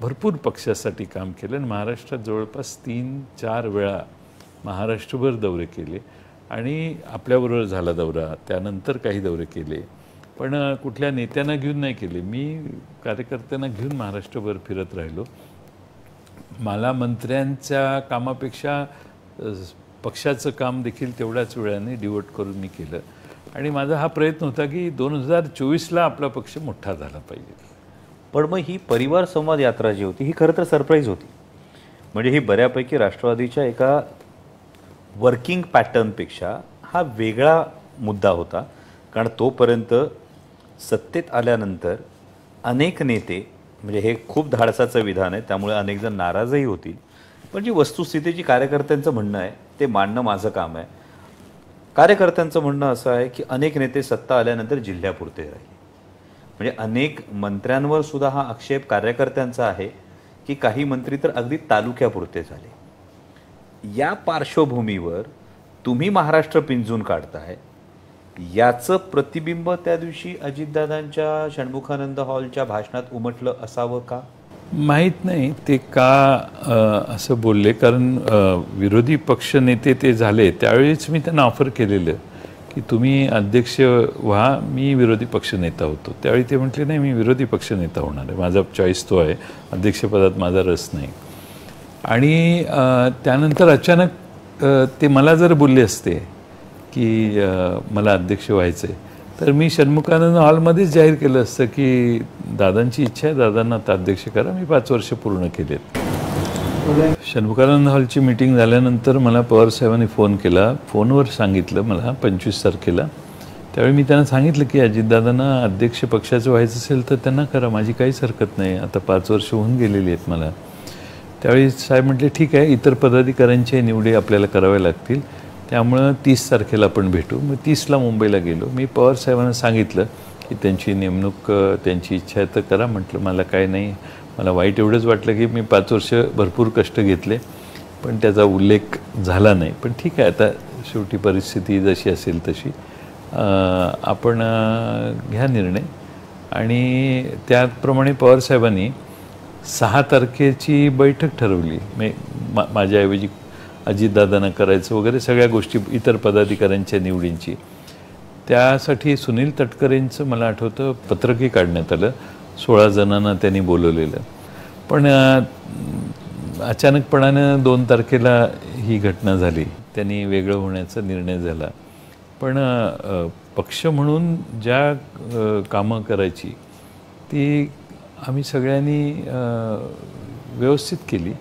भरपूर पक्षासाठी काम केलं आणि महाराष्ट्रात जवळपास 3-4 वेळा महाराष्ट्रभर दौरे केले. आणि आपल्याबरोबर झाला दौरा, त्यानंतर काही दौरे केले, पण कुठल्या नेत्यांना घेऊन नाही केले. मी कार्यकर्त्यांना घेऊन महाराष्ट्रभर फिरत राहिलो. मला मंत्र्यांच्या कामापेक्षा पक्षाचं काम देखील तेवढ्याच वेळाने डिवोट करून मी केलं. आणि माझा हा प्रयत्न होता की 2024ला आपला पक्ष मोठा झाला पाहिजे.
पण मग ही परिवार संवाद यात्रा जी होती ही खरं तर सरप्राईज होती. म्हणजे ही बऱ्यापैकी राष्ट्रवादीच्या एका वर्किंग पॅटर्नपेक्षा हा वेगळा मुद्दा होता. कारण तोपर्यंत सत्तेत आल्यानंतर अनेक नेते, म्हणजे हे खूप धाडसाचं विधान आहे त्यामुळे अनेक जण नाराजही होतील, पण जी वस्तुस्थितीची कार्यकर्त्यांचं म्हणणं आहे ते मांडणं माझं काम आहे. कार्यकर्त्यांचं म्हणणं असं आहे की अनेक नेते सत्ता आल्यानंतर जिल्ह्यापुरते राहिले. म्हणजे अनेक मंत्र्यांवर सुद्धा हा आक्षेप कार्यकर्त्यांचा आहे की काही मंत्री तर अगदी तालुक्यापुरते झाले. या पार्श्वभूमीवर तुम्ही महाराष्ट्र पिंजून काढताय, याचं प्रतिबिंब त्या दिवशी अजितदादांच्या षण्मुखानंद हॉलच्या भाषणात उमटलं असावं का?
माहीत नाही ते का असं बोलले, कारण विरोधी पक्षनेते ते झाले त्यावेळीच मी त्यांना ऑफर केलेलं की तुम्ही अध्यक्ष व्हा, मी विरोधी पक्षनेता होतो. त्यावेळी ते म्हटले नाही, मी विरोधी पक्षनेता होणार आहे, माझा चॉईस तो आहे, अध्यक्षपदात माझा रस नाही. आणि त्यानंतर अचानक ते मला जर बोलले असते की मला अध्यक्ष व्हायचं आहे, तर मी षण्मुखानंद हॉलमध्येच जाहीर केलं असतं की दादांची इच्छा आहे, दादांना आता अध्यक्ष करा. मी 5 वर्ष पूर्ण केलेत. षण्मुखानंद हॉलची मीटिंग झाल्यानंतर मला पवारसाहेबांनी फोन केला. फोनवर सांगितलं मला 25 तारखेला. त्यावेळी मी त्यांना सांगितलं की अजितदादांना अध्यक्ष पक्षाचं व्हायचं असेल तर त्यांना करा, माझी काहीच हरकत नाही, आता 5 वर्ष होऊन गेलेली आहेत मला. त्यावेळी साहेब म्हटले ठीक आहे, इतर पदाधिकाऱ्यांचे निवडी आपल्याला कराव्या लागतील, त्यामुळं 30 तारखेला आपण भेटू. मग 30ला मुंबईला गेलो. मी पवारसाहेबांना सांगितलं की त्यांची नेमणूक, त्यांची इच्छा आहे तर करा. म्हटलं मला काय नाही, मला वाईट एवढंच वाटलं की मी 5 वर्ष भरपूर कष्ट घेतले पण त्याचा उल्लेख झाला नाही. पण ठीक आहे, आता शेवटी परिस्थिती जशी असेल तशी आपण घ्या निर्णय. आणि त्याप्रमाणे पवारसाहेबांनी 6 तारखेची बैठक ठरवली. माझ्याऐवजी अजितदादांना करायचं वगैरे सगळ्या गोष्टी, इतर पदाधिकाऱ्यांच्या निवडींची. त्यासाठी सुनील तटकरेंचं मला आठवतं पत्रकही काढण्यात आलं. 16 जणांना त्यांनी बोलवलेलं. पण अचानकपणानं 2 तारखेला ही घटना झाली. त्यांनी वेगळं होण्याचा निर्णय झाला. पण पक्ष म्हणून ज्या कामं करायची ती आम्ही सगळ्यांनी व्यवस्थित केली.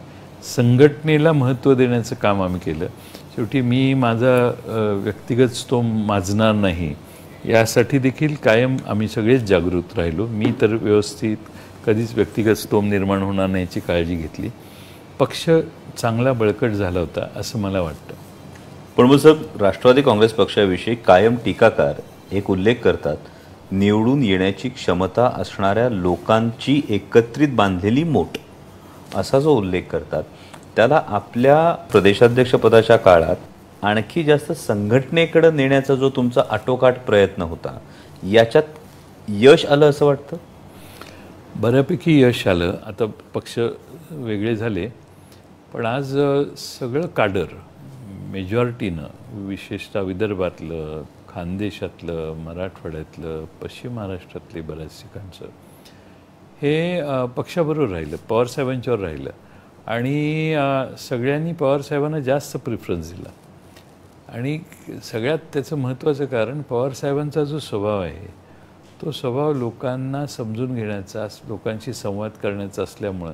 संघटनेला महत्त्व देण्याचं काम आम्ही केलं. शेवटी मी माझा व्यक्तिगत स्तोम माजणार नाही यासाठी देखील कायम आम्ही सगळेच जागृत राहिलो. मी तर व्यवस्थित कधीच व्यक्तिगत स्तोम निर्माण होणार नाही याची काळजी घेतली. पक्ष चांगला बळकट झाला होता असं मला वाटतं.
पण मग साहेब, राष्ट्रवादी काँग्रेस पक्षाविषयी कायम टीकाकार एक उल्लेख करतात, निवडून येण्याची क्षमता असणाऱ्या लोकांची एकत्रित बांधलेली मोट, असा जो उल्लेख करतात, त्याला आपल्या प्रदेशाध्यक्षपदाच्या काळात आणखी जास्त संघटनेकडे नेण्याचा जो तुमचा आटोकाट प्रयत्न होता, याच्यात यश आलं असं वाटतं?
बऱ्यापैकी यश आलं. आता पक्ष वेगळे झाले पण आज सगळं काडर मेजॉरिटीनं, विशेषतः विदर्भातलं, खानदेशातलं, मराठवाड्यातलं, पश्चिम महाराष्ट्रातले बऱ्याच ठिकाणचं हे पक्षाबरोबर राहिलं, पवारसाहेबांच्यावर राहिलं. आणि सगळ्यांनी पवारसाहेबांना जास्त प्रिफरन्स दिला. आणि सगळ्यात त्याचं महत्त्वाचं कारण पवारसाहेबांचा जो स्वभाव आहे तो स्वभाव लोकांना समजून घेण्याचा, लोकांशी संवाद करण्याचा असल्यामुळं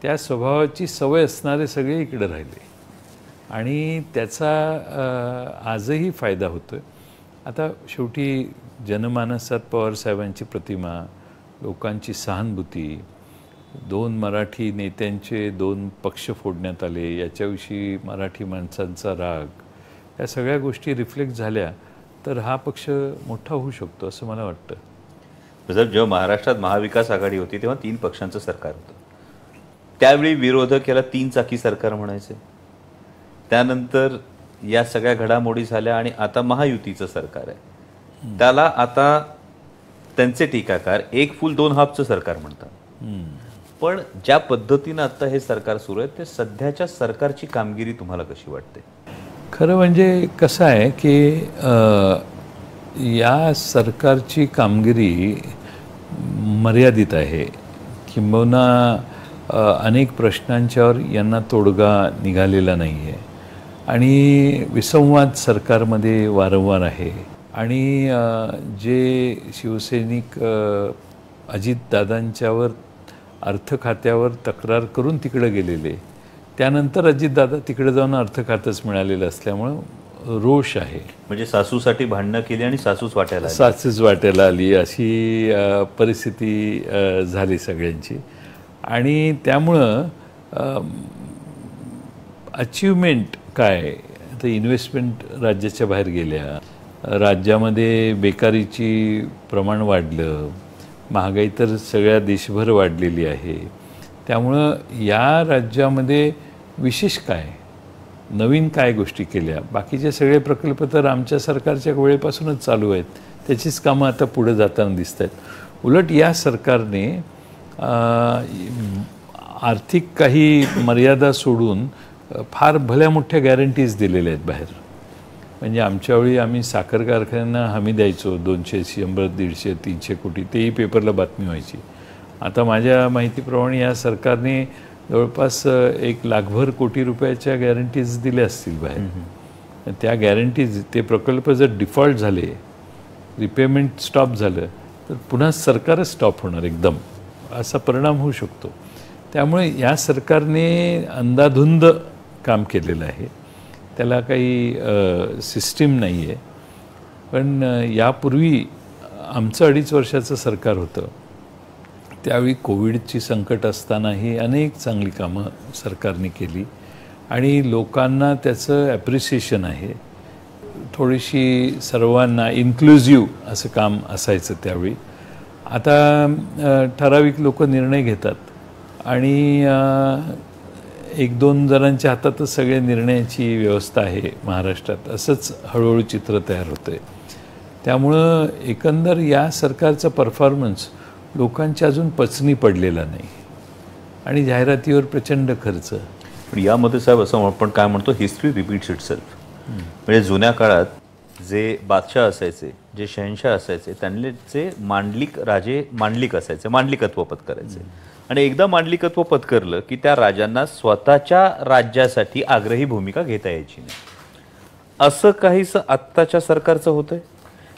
त्या स्वभावाची सवय असणारे सगळे इकडे राहिले आणि त्याचा आजही फायदा होतो आहे. आता शेवटी जनमानसात पवारसाहेबांची प्रतिमा, लोकांची सहानुभूती, 2 मराठी नेत्यांचे 2 पक्ष फोडण्यात आले याच्याविषयी मराठी माणसांचा राग, या सगळ्या गोष्टी रिफ्लेक्ट झाल्या तर हा पक्ष मोठा होऊ शकतो असं मला वाटतं.
जर जेव्हा महाराष्ट्रात महाविकास आघाडी होती तेव्हा 3 पक्षांचं सरकार होतं. त्यावेळी विरोधक याला 3 चाकी सरकार म्हणायचे. त्यानंतर या सगळ्या घडामोडी झाल्या आणि आता महायुतीचं सरकार आहे. त्याला आता त्यांचे टीकाकार 1 फूल 2 हाफचं सरकार म्हणतात. पण ज्या पद्धतीनं आता हे सरकार सुरू आहे ते सध्याच्या सरकारची कामगिरी तुम्हाला कशी वाटते?
खरं म्हणजे कसं आहे की या सरकारची कामगिरी मर्यादित आहे. किंबहुना अनेक प्रश्नांच्यावर यांना तोडगा निघालेला नाही आहे आणि विसंवाद सरकारमध्ये वारंवार आहे. आणि जे शिवसैनिक अजितदादांच्यावर अर्थ खात्यावर तक्रार करून तिकडे गेलेले, त्यानंतर अजितदादा तिकडे जाऊन अर्थ खातंच मिळालेलं असल्यामुळं रोष आहे.
म्हणजे सासूसाठी भांडणं केली आणि सासूच
वाट्याला आली अशी परिस्थिती झाली सगळ्यांची. आणि त्यामुळं अचिव्हमेंट काय, आता इन्व्हेस्टमेंट राज्याच्या बाहेर गेल्या, राज्यामध्ये बेकारीची प्रमाण वाढलं, महागाई तर सगळ्या देशभर वाढलेली आहे. त्यामुळं या राज्यामध्ये विशेष काय, नवीन काय गोष्टी केल्या, बाकीचे सगळे प्रकल्प तर आमच्या सरकारच्या वेळेपासूनच चालू आहेत, त्याचीच कामं आता पुढे जाताना दिसत आहेत. उलट या सरकारने आर्थिक काही मर्यादा सोडून फार भल्या मोठ्या गॅरंटीज दिलेल्या आहेत बाहेर. म्हणजे आमच्या वेळी आम्ही साखर कारखान्यांना हमी द्यायचो 200, 100, 150, 300 कोटी, तेही पेपरला बातमी व्हायची. आता माझ्या माहितीप्रमाणे या सरकारने जवळपास 1,00,000 कोटी रुपयाच्या गॅरंटीज दिल्या असतील बाहेर. त्या गॅरंटीज, ते प्रकल्प जर डिफॉल्ट झाले, रिपेमेंट स्टॉप झालं, तर पुन्हा सरकारच स्टॉप होणार एकदम, असा परिणाम होऊ शकतो. त्यामुळे या सरकारने अंधाधुंद काम केलेलं आहे. त्याला काही सिस्टीम नाही आहे. पण यापूर्वी आमचं 2.5 वर्षाचं सरकार होतं, त्यावेळी कोविडची संकट असतानाही अनेक चांगली कामं सरकारने केली आणि लोकांना त्याचं ॲप्रिसिएशन आहे. थोडीशी सर्वांना इन्क्लुझिव्ह असं काम असायचं त्यावेळी. आता ठराविक लोक निर्णय घेतात आणि 1-2 जणांच्या हातातच सगळे निर्णयाची व्यवस्था आहे महाराष्ट्रात, असंच हळूहळू चित्र तयार होतं आहे. त्यामुळं एकंदर या सरकारचा परफॉर्मन्स लोकांच्या अजून पचनी पडलेला नाही आणि जाहिरातीवर प्रचंड खर्च.
पण यामध्ये साहेब असं आपण काय म्हणतो, हिस्ट्री रिपीट्स इटसेल्फ. म्हणजे जुन्या काळात जे बादशाह असायचे, जे शहनशाह असायचे, त्यांचे मांडलिक राजे मांडलिक असायचे, मांडलिकत्व पत्करायचे. आणि एकदा मांडलिकत्व पत्करलं की त्या राजांना स्वतःच्या राज्यासाठी आग्रही भूमिका घेता यायची नाही. असं काहीसं आत्ताच्या सरकारचं होतंय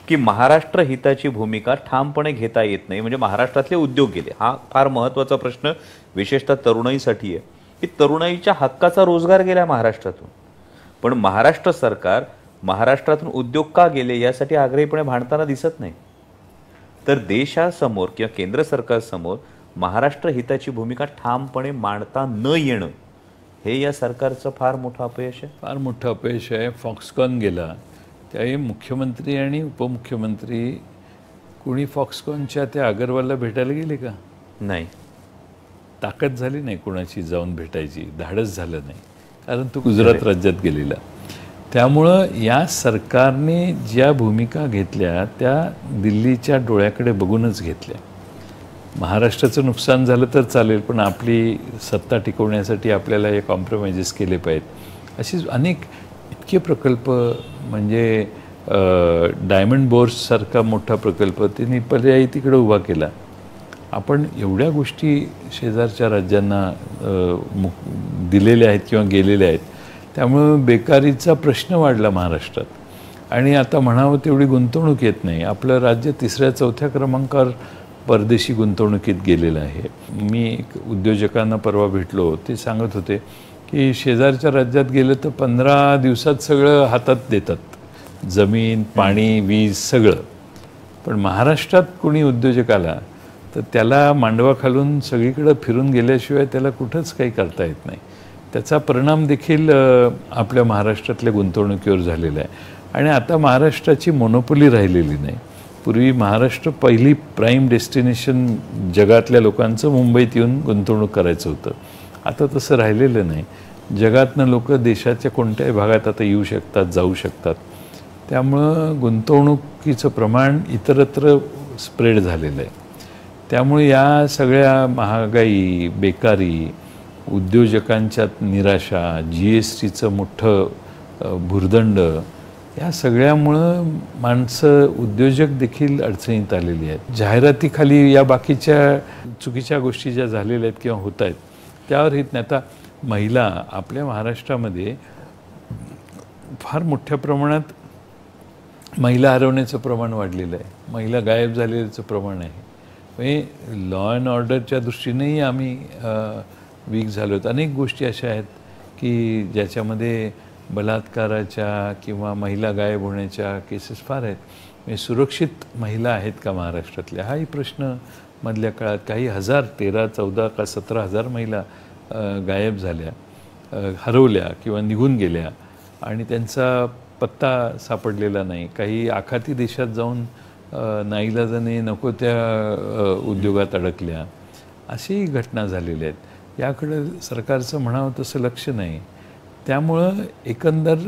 की महाराष्ट्र हिताची भूमिका ठामपणे घेता येत नाही. म्हणजे महाराष्ट्रातले उद्योग गेले, हा फार महत्त्वाचा प्रश्न विशेषतः तरुणाईसाठी आहे की तरुणाईच्या हक्काचा रोजगार गेला महाराष्ट्रातून. पण महाराष्ट्र सरकार महाराष्ट्रातून उद्योग का गेले यासाठी आग्रहीपणे भांडताना दिसत नाही. तर देशासमोर किंवा केंद्र सरकारसमोर महाराष्ट्र हिताची भूमिका ठामपणे मांडता न येणं, हे या सरकारचं फार मोठं अपयश आहे.
फार मोठं अपयश आहे. फॉक्सकॉन गेला त्यावेळी मुख्यमंत्री आणि उपमुख्यमंत्री कुणी फॉक्सकॉनच्या त्या अगरवालला भेटायला गेले का?
नाही.
ताकद झाली नाही कोणाची जाऊन भेटायची, धाडस झालं नाही, कारण तो गुजरात राज्यात गेलेला. त्यामुळं या सरकारने ज्या भूमिका घेतल्या त्या दिल्लीच्या डोळ्याकडे बघूनच घेतल्या. महाराष्ट्राचं नुकसान झालं तर चालेल, पण आपली सत्ता टिकवण्यासाठी आपल्याला हे कॉम्प्रोमाइजेस केले पाहिजेत. अशी अनेक इतके प्रकल्प, म्हणजे डायमंड बोर्ससारखा मोठा प्रकल्प त्यांनी पर्यायी तिकडे उभा केला. आपण एवढ्या गोष्टी शेजारच्या राज्यांना दिलेल्या आहेत किंवा गेलेल्या आहेत. त्यामुळं बेकारीचा प्रश्न वाढला महाराष्ट्रात आणि आता म्हणावं तेवढी गुंतवणूक येत नाही. आपलं राज्य 3ऱ्या-4थ्या क्रमांकावर परदेशी गुंतवणुकीत गेलेलं आहे. मी उद्योजकांना परवा भेटलो, ते सांगत होते की शेजारच्या राज्यात गेलं तर 15 दिवसात सगळं हातात देतात, जमीन, पाणी, वीज सगळं. पण महाराष्ट्रात कोणी उद्योजक आला तर त्याला मांडवा खालून सगळीकडं फिरून गेल्याशिवाय त्याला कुठंच काही करता येत नाही. त्याचा परिणाम देखील आपल्या महाराष्ट्रातल्या गुंतवणुकीवर झालेला आहे. आणि आता महाराष्ट्राची मोनोपोली राहिलेली नाही. पूर्वी महाराष्ट्र पहिली प्राईम डेस्टिनेशन जगातल्या लोकांचं मुंबईत येऊन गुंतवणूक करायचं होतं. आता तसं राहिलेलं नाही. जगातनं लोक देशाच्या कोणत्याही भागात आता येऊ शकतात, जाऊ शकतात. त्यामुळं गुंतवणुकीचं प्रमाण इतरत्र स्प्रेड झालेलं आहे. त्यामुळे या सगळ्या महागाई, बेकारी, उद्योजकांच्यात निराशा, GSTचं मोठं भुर्दंड, या सगळ्यामुळं माणसं, उद्योजक देखील अडचणीत आलेली आहेत. जाहिरातीखाली या बाकीच्या चुकीच्या गोष्टी ज्या झालेल्या आहेत किंवा होत आहेत त्यावर हित नाही. आता महिला आपल्या महाराष्ट्रामध्ये फार मोठ्या प्रमाणात महिला हरवण्याचं प्रमाण वाढलेलं आहे. महिला गायब झालेल्याचं प्रमाण आहे. म्हणजे लॉ अँड ऑर्डरच्या दृष्टीनेही आम्ही वीक झालो आहेत. अनेक गोष्टी अशा आहेत की ज्याच्यामध्ये बलात्काराच्या किंवा महिला गायब होण्याच्या केसेस फार आहेत. म्हणजे सुरक्षित महिला आहेत का महाराष्ट्रातल्या, हाही प्रश्न मधल्या काळात काही हजार, 13, 14 का 17,000 महिला गायब झाल्या, हरवल्या किंवा निघून गेल्या आणि त्यांचा पत्ता सापडलेला नाही. काही आखाती देशात जाऊन नाईलाजाने नको त्या उद्योगात अडकल्या. अशाही घटना झालेल्या आहेत. याकडं सरकारचं म्हणावं तसं लक्ष नाही. त्यामुळं एकंदर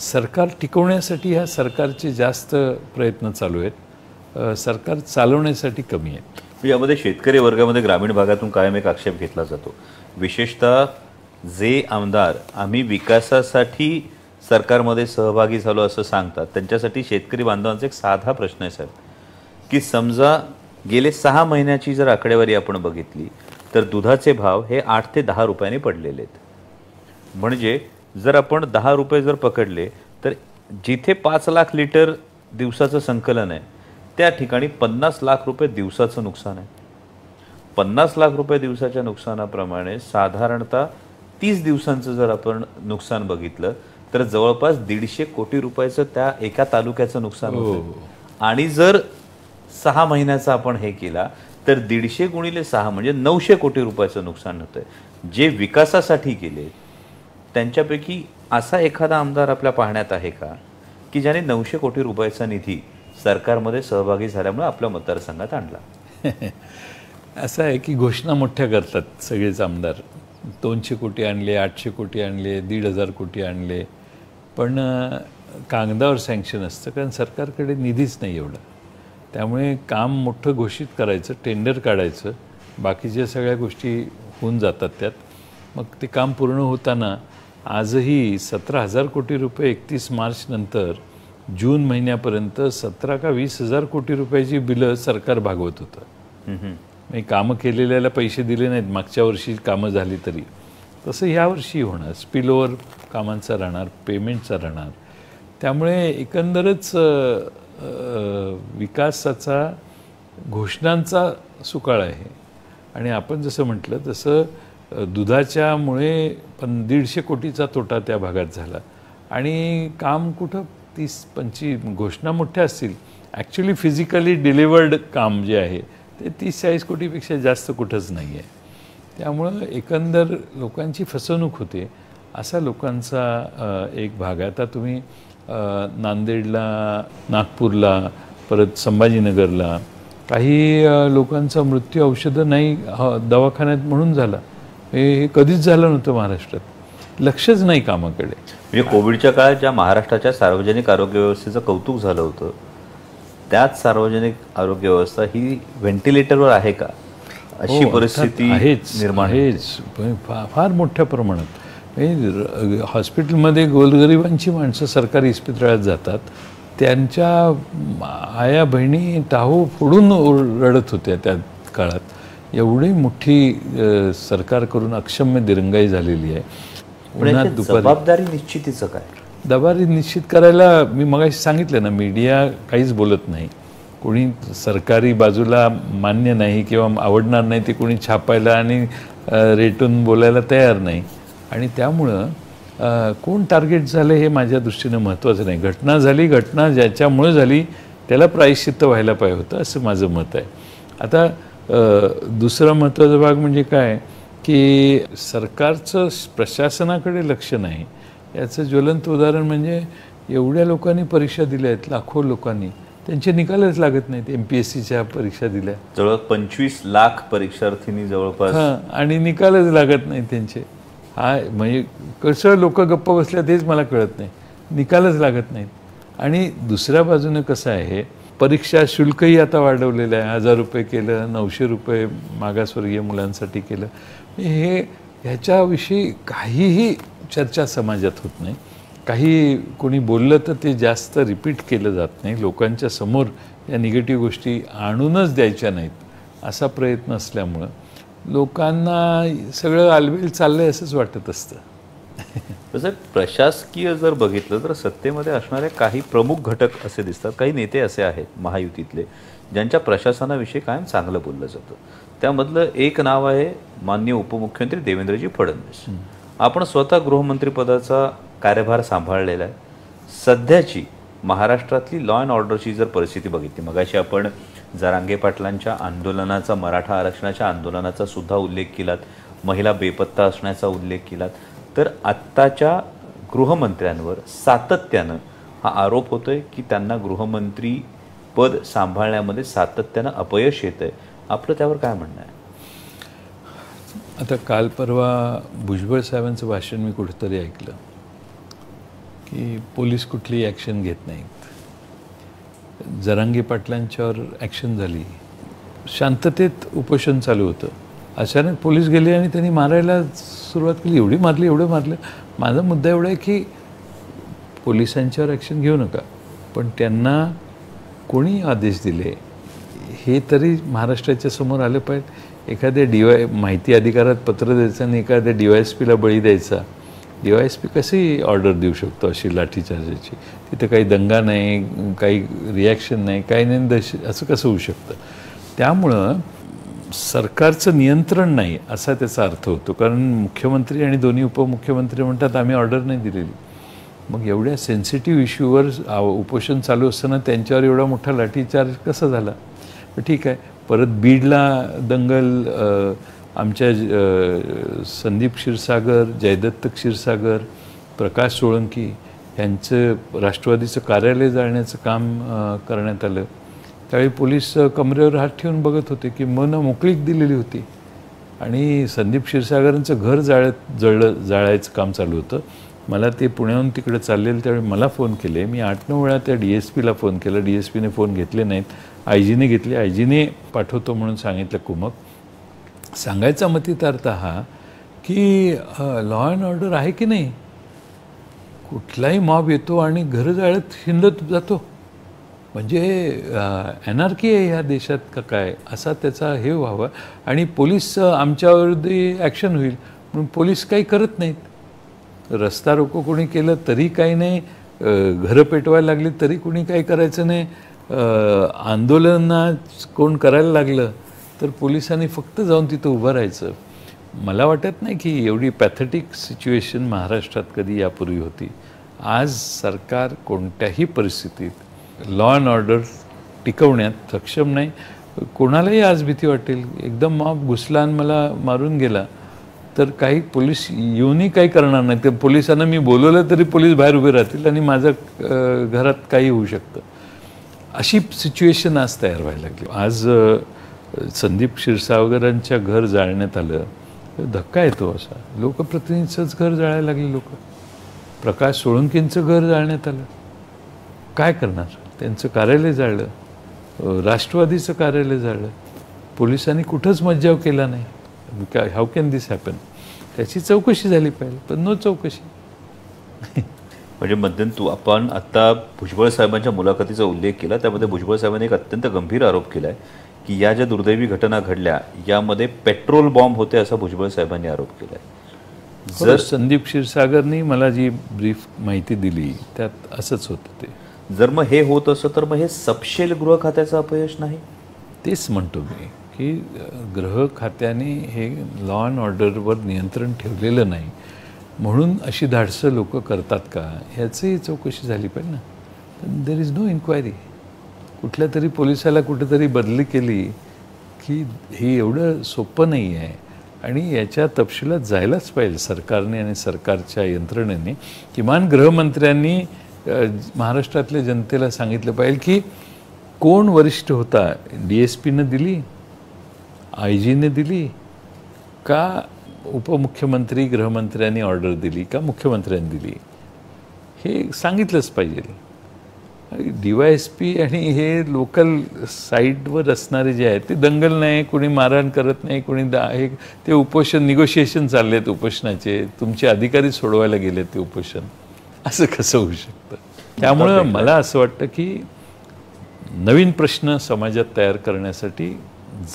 सरकार टिकवण्यासाठी ह्या सरकारचे जास्त प्रयत्न चालू आहेत, सरकार चालवण्यासाठी कमी आहेत.
यामध्ये शेतकरी वर्गामध्ये ग्रामीण भागातून कायम एक आक्षेप घेतला जातो विशेषतः जे आमदार आम्ही विकासासाठी सरकारमध्ये सहभागी झालो असं सांगतात, त्यांच्यासाठी शेतकरी बांधवांचा एक साधा प्रश्न आहे साहेब, की समजा गेले 6 महिन्याची जर आकडेवारी आपण बघितली तर दुधाचे भाव हे 8 ते 10 रुपयांनी पडलेले आहेत. म्हणजे जर आपण 10 रुपये जर पकडले तर जिथे 5 लाख लिटर दिवसाचं संकलन आहे त्या ठिकाणी 50 लाख रुपये दिवसाचं नुकसान आहे. 50 लाख रुपये दिवसाच्या नुकसानाप्रमाणे साधारणतः 30 दिवसांचं जर आपण नुकसान बघितलं तर जवळपास 150 कोटी रुपयाचं त्या एका तालुक्याचं नुकसान होतं. आणि जर 6 महिन्याचा आपण हे केला तर 150 गुणिले 6 म्हणजे 900 कोटी रुपयाचं नुकसान होतंय. जे विकासासाठी केले त्यांच्यापैकी असा एखादा आमदार आपल्या पाहण्यात आहे का की ज्याने 900 कोटी रुपयाचा निधी सरकारमध्ये सहभागी झाल्यामुळे आपल्या मतदारसंघात आणला?
असं आहे की घोषणा मोठ्या करतात सगळेच आमदार. 200 कोटी आणले, 800 कोटी आणले, 1,500 कोटी आणले, पण कागदावर सँक्शन असतं, कारण सरकारकडे निधीच नाही एवढा. त्यामुळे काम मोठं घोषित करायचं, टेंडर काढायचं, बाकीच्या सगळ्या गोष्टी होऊन जातात त्यात. मग ते काम पूर्ण होताना आजही 17,000 कोटी रुपये 31 मार्च नंतर जून महिन्यापर्यंत 17 का 20,000 कोटी रुपयाची बिलं सरकार भागवत होतं. मी कामं केलेल्याला पैसे दिले नाहीत, मागच्या वर्षी कामं झाली तरी. तसं ह्यावर्षी होणार, स्पिलओव्हर कामांचा राहणार, पेमेंटचा राहणार. त्यामुळे एकंदरच विकासाचा घोषणांचा सुकाळ आहे. आणि आपण जसं म्हटलं तसं दुधाच्यामुळे 150 कोटीचा तोटा त्या भागात झाला. आणि काम कुठं 30-25 घोषणा मोठ्या असतील, ॲक्च्युली फिजिकली डिलिवर्ड काम जे आहे ते 30-40 कोटीपेक्षा जास्त कुठंच नाही आहे. त्यामुळं एकंदर लोकांची फसवणूक होते असा लोकांचा एक भाग आहे. आता तुम्ही नांदेडला, नागपूरला, परत संभाजीनगरला काही लोकांचा मृत्यू औषधं नाही दवाखान्यात म्हणून झाला. हे कधीच झालं नव्हतं महाराष्ट्रात. लक्षच नाही कामाकडे.
म्हणजे कोविडच्या काळात ज्या महाराष्ट्राच्या सार्वजनिक आरोग्य व्यवस्थेचं कौतुक झालं होतं, त्याच सार्वजनिक आरोग्य व्यवस्था ही व्हेंटिलेटरवर आहे का अशी परिस्थिती निर्माण
आहेच फार मोठ्या प्रमाणात. हॉस्पिटलमध्ये गोरगरिबांची माणसं सरकारी इस्पितळात जातात, त्यांच्या आया बहिणी टाहो फोडून रडत होत्या त्या काळात. एवढी मोठी सरकारकडून अक्षम्य दिरंगाई झालेली आहे.
जबाबदारी निश्चितीचं काय?
जबाबदारी निश्चित करायला मी मगाशी सांगितलं ना, मीडिया काहीच बोलत नाही. कोणी सरकारी बाजूला मान्य नाही किंवा आवडणार नाही ते कोणी छापायला आणि रेटून बोलायला तयार नाही. आणि त्यामुळं कोण टार्गेट झालं हे माझ्या दृष्टीनं महत्त्वाचं नाही. घटना झाली, घटना ज्याच्यामुळे झाली त्याला प्रायश्चित्त व्हायला पाहिजे होतं असं माझं मत आहे. आता दुसरा महत्त्वाचा भाग म्हणजे काय की सरकारचं प्रशासनाकडे लक्ष नाही. याचं ज्वलंत उदाहरण म्हणजे एवढ्या लोकांनी परीक्षा दिल्या आहेत, लाखो लोकांनी, त्यांचे निकालच लागत नाहीत. MPSCच्या परीक्षा दिल्या,
जवळपास 25 लाख परीक्षार्थींनी जवळपास,
आणि निकालच लागत नाही त्यांचे. हा म्हणजे कसं लोक गप्प बसल्या तेच मला कळत नाही. निकालच लागत नाहीत. आणि दुसऱ्या बाजूने कसं आहे, परीक्षा शुल्कही आता वाढवलेलं आहे. 1,000 रुपये केलं, 900 रुपये मागासवर्गीय मुलांसाठी केलं. ह्याच्याविषयी काहीही चर्चा समाजात होत नाही. काही कोणी बोललं तर ते जास्त रिपीट केलं जात नाही. लोकांच्या समोर या निगेटिव्ह गोष्टी आणूनच द्यायच्या नाहीत असा प्रयत्न असल्यामुळं लोकांना सगळं आलबेल चाललंय असंच वाटत असतं.
तसं प्रशासकीय जर बघितलं तर सत्तेमध्ये असणारे काही प्रमुख घटक असे दिसतात, काही नेते असे आहेत महायुतीतले ज्यांच्या प्रशासनाविषयी कायम चांगलं बोललं जातं. त्यामधलं एक नाव आहे माननीय उपमुख्यमंत्री देवेंद्रजी फडणवीस. आपण स्वतः गृहमंत्रीपदाचा कार्यभार सांभाळलेला आहे. सध्याची महाराष्ट्रातली लॉ अँड ऑर्डरची जर परिस्थिती बघितली, मगाशी आपण जरांगे पाटलांच्या आंदोलनाचा, मराठा आरक्षणाच्या आंदोलनाचा सुद्धा उल्लेख केलात, महिला बेपत्ता असण्याचा उल्लेख केलात, तर आत्ताच्या गृहमंत्र्यांवर सातत्यानं हा आरोप होतोय की त्यांना गृहमंत्री पद सांभाळण्यामध्ये सातत्यानं अपयश येत आहे. आपलं त्यावर काय म्हणणं आहे?
आता काल परवा भुजबळ साहेबांचं भाषण मी कुठेतरी ऐकलं की पोलीस कुठलीही ॲक्शन घेत नाहीत. जरांगे पाटलांच्यावर ॲक्शन झाली, शांततेत उपोषण चालू होतं, अचानक पोलीस गेले आणि त्यांनी मारायला सुरुवात केली. एवढं मारलं. माझा मुद्दा एवढा आहे की पोलिसांच्यावर ॲक्शन घेऊ नका, पण त्यांना कोणी आदेश दिले हे तरी महाराष्ट्राच्या समोर आलं पाहिजे. एखाद्या माहिती अधिकारात पत्र द्यायचं आणि एखाद्या DYSPला बळी द्यायचा. DYSP कशी ऑर्डर देऊ शकतो अशी लाठीचार्जाची? तिथे काही दंगा नाही, काही रिॲक्शन नाही, काही नाही, असं कसं होऊ शकतं? त्यामुळं सरकारचं नियंत्रण नाही असा त्याचा अर्थ होतो. कारण मुख्यमंत्री आणि दोन्ही उपमुख्यमंत्री म्हणतात आम्ही ऑर्डर नाही दिलेली. मग एवढ्या सेन्सिटिव्ह इश्यूवर उपोषण चालू असताना त्यांच्यावर एवढा मोठा लाठीचार्ज कसा झाला? ठीक आहे. परत बीडला दंगल, आमच्या संदीप क्षीरसागर, जयदत्त क्षीरसागर, प्रकाश सोळंकी यांचं राष्ट्रवादीचं कार्यालय जाळण्याचं काम करण्यात आलं. त्यावेळी पोलीस कमरेवर हात ठेवून बघत होते की मन मोकळीक दिलेली होती आणि संदीप क्षीरसागरांचं घर जाळायचं काम चालू होतं. मला ते पुण्याहून तिकडे चाललेलं त्यावेळी मला फोन केले. मी 8-9 वेळा त्या DSPला फोन केला. DSPने फोन घेतले नाहीत. IG ने घेतले. IG ने पाठवतो म्हणून सांगितलं कुमक. सांगायचा मतितार्थ हा की लॉ अँड ऑर्डर आहे की नाही? कुठलाही मॉब येतो आणि घरं जाळत हिंडत जातो म्हणजे अनार्की आहे ह्या देशात का काय, असा त्याचा हे व्हावं. आणि पोलीस आमच्याविरुद्ध ॲक्शन होईल म्हणून पोलीस काही करत नाहीत. रस्ता रोको कोणी केलं तरी काही नाही, घरं पेटवायला लागली तरी कोणी काही करायचं नाही, आंदोलनात कोण करायला लागलं तर पोलिसांनी फक्त जाऊन तिथं उभं राहायचं. मला वाटत नाही की एवढी पॅथेटिक सिच्युएशन महाराष्ट्रात कधी यापूर्वी होती. आज सरकार कोणत्याही परिस्थितीत लॉ अँड ऑर्डर टिकवण्यात सक्षम नाही. कोणालाही आज भीती वाटेल, एकदम मॉब घुसला आणि मला मारून गेला तर काही पोलीस येऊनही काही करणार नाही. ते पोलिसांना मी बोलवलं तरी पोलीस बाहेर उभे राहतील आणि माझं घरात काही होऊ शकतं. अशी सिच्युएशन आज तयार व्हायला लागली. आज संदीप क्षीरसागरांच्या घर जाळण्यात आलं, धक्का येतो असा. लोकप्रतिनिधीचंच घर जाळायला लागले लोक. प्रकाश सोळंकींचं घर जाळण्यात आलं. काय करणार? त्यांचं कार्यालय जाळलं, राष्ट्रवादीचं कार्यालय जाळलं. पोलिसांनी कुठंच मज्जाव केला नाही. काय, हाऊ कॅन दिस हॅपन? त्याची चौकशी झाली पाहिजे, पण नो चौकशी.
म्हणजे मध्यंतरी आपण आता भुजबळ साहेबांच्या मुलाखतीचा उल्लेख केला, त्यामध्ये भुजबळ साहेबांनी एक अत्यंत गंभीर आरोप केला आहे की या ज्या दुर्दैवी घटना घडल्या यामध्ये पेट्रोल बॉम्ब होते असा भुजबळ साहेबांनी आरोप केला आहे.
जर संदीप क्षीरसागरनी मला जी ब्रीफ माहिती दिली त्यात असंच होतं. ते
जर मग हे होत असं तर मग हे सपशेल गृह खात्याचं अपयश नाही?
तेच म्हणतो मी की गृह खात्याने हे लॉ अँड ऑर्डरवर नियंत्रण ठेवलेलं नाही म्हणून अशी धाडसं लोक करतात का ह्याची चौकशी झाली पाहिजे ना. There is no inquiry. कुठल्या तरी पोलिसाला कुठेतरी बदली केली की हे एवढं सोपं नाही आहे आणि याच्या तपशिलात जायलाच पाहिजे सरकारने आणि सरकारच्या यंत्रणेने. किमान गृहमंत्र्यांनी महाराष्ट्रातल्या जनतेला सांगितलं पाहिजे की कोण वरिष्ठ होता. DSPनं दिली, IG ने दिली का उपमुख्यमंत्री गृहमंत्र्यांनी ऑर्डर दिली का मुख्यमंत्र्यांनी दिली, हे सांगितलंच पाहिजे. DYSP आणि हे लोकल साईडवर असणारे जे आहेत ते दंगल नाही, कोणी मारहाण करत नाही, कोणी हे ते उपोषण निगोशिएशन चालले आहेत उपोषणाचे, तुमचे अधिकारी सोडवायला गेले ते उपोषण, असं कसं होऊ शकतं. त्यामुळं मला असं वाटतं की नवीन प्रश्न समाजात तयार करण्यासाठी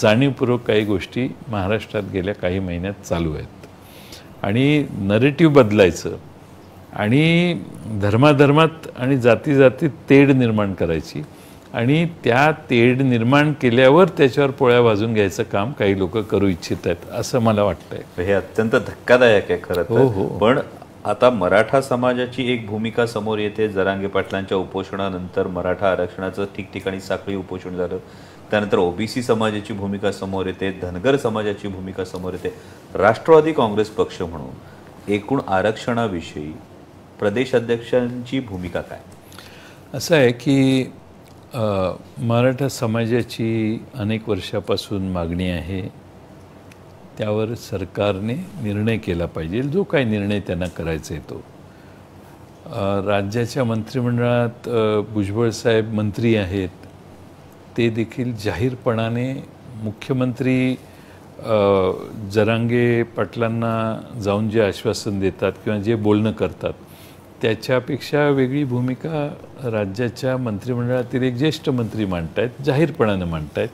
जाणीवपूर्वक काही गोष्टी महाराष्ट्रात गेल्या काही महिन्यात चालू आहेत आणि नरेटिव्ह बदलायचं आणि धर्माधर्मात आणि जाती जातीत तेढ निर्माण करायची आणि त्या तेढ निर्माण केल्यावर त्याच्यावर पोळ्या भाजून घ्यायचं काम काही लोक करू इच्छित आहेत असं मला वाटतंय.
हे अत्यंत धक्कादायक आहे खरं तर.
हो.
पण आता मराठा समाजाची एक भूमिका समोर येते. जरांगे पाटलांच्या उपोषणानंतर मराठा आरक्षणाचं ठिकठिकाणी साखळी उपोषण झालं. त्यानंतर OBC समाजाची भूमिका समोर येते, धनगर समाजाची भूमिका समोर येते. राष्ट्रवादी काँग्रेस पक्ष म्हणून एकूण आरक्षणाविषयी प्रदेश अध्यक्षांची भूमिका काय?
असं आहे की मराठा समाजाची अनेक वर्षापासून मागणी आहे. त्यावर सरकारने निर्णय केला पाहिजे, जो काही निर्णय त्यांना करायचा आहे तो. राज्याच्या मंत्रिमंडळात भुजबळ साहेब मंत्री आहेत, ते देखील जाहीरपणाने मुख्यमंत्री जरांगे पाटलांना जाऊन जे आश्वासन देतात किंवा जे बोलणं करतात त्याच्यापेक्षा वेगळी भूमिका राज्याच्या मंत्रिमंडळातील एक ज्येष्ठ मंत्री मांडतायत, जाहीरपणानं मांडतायत.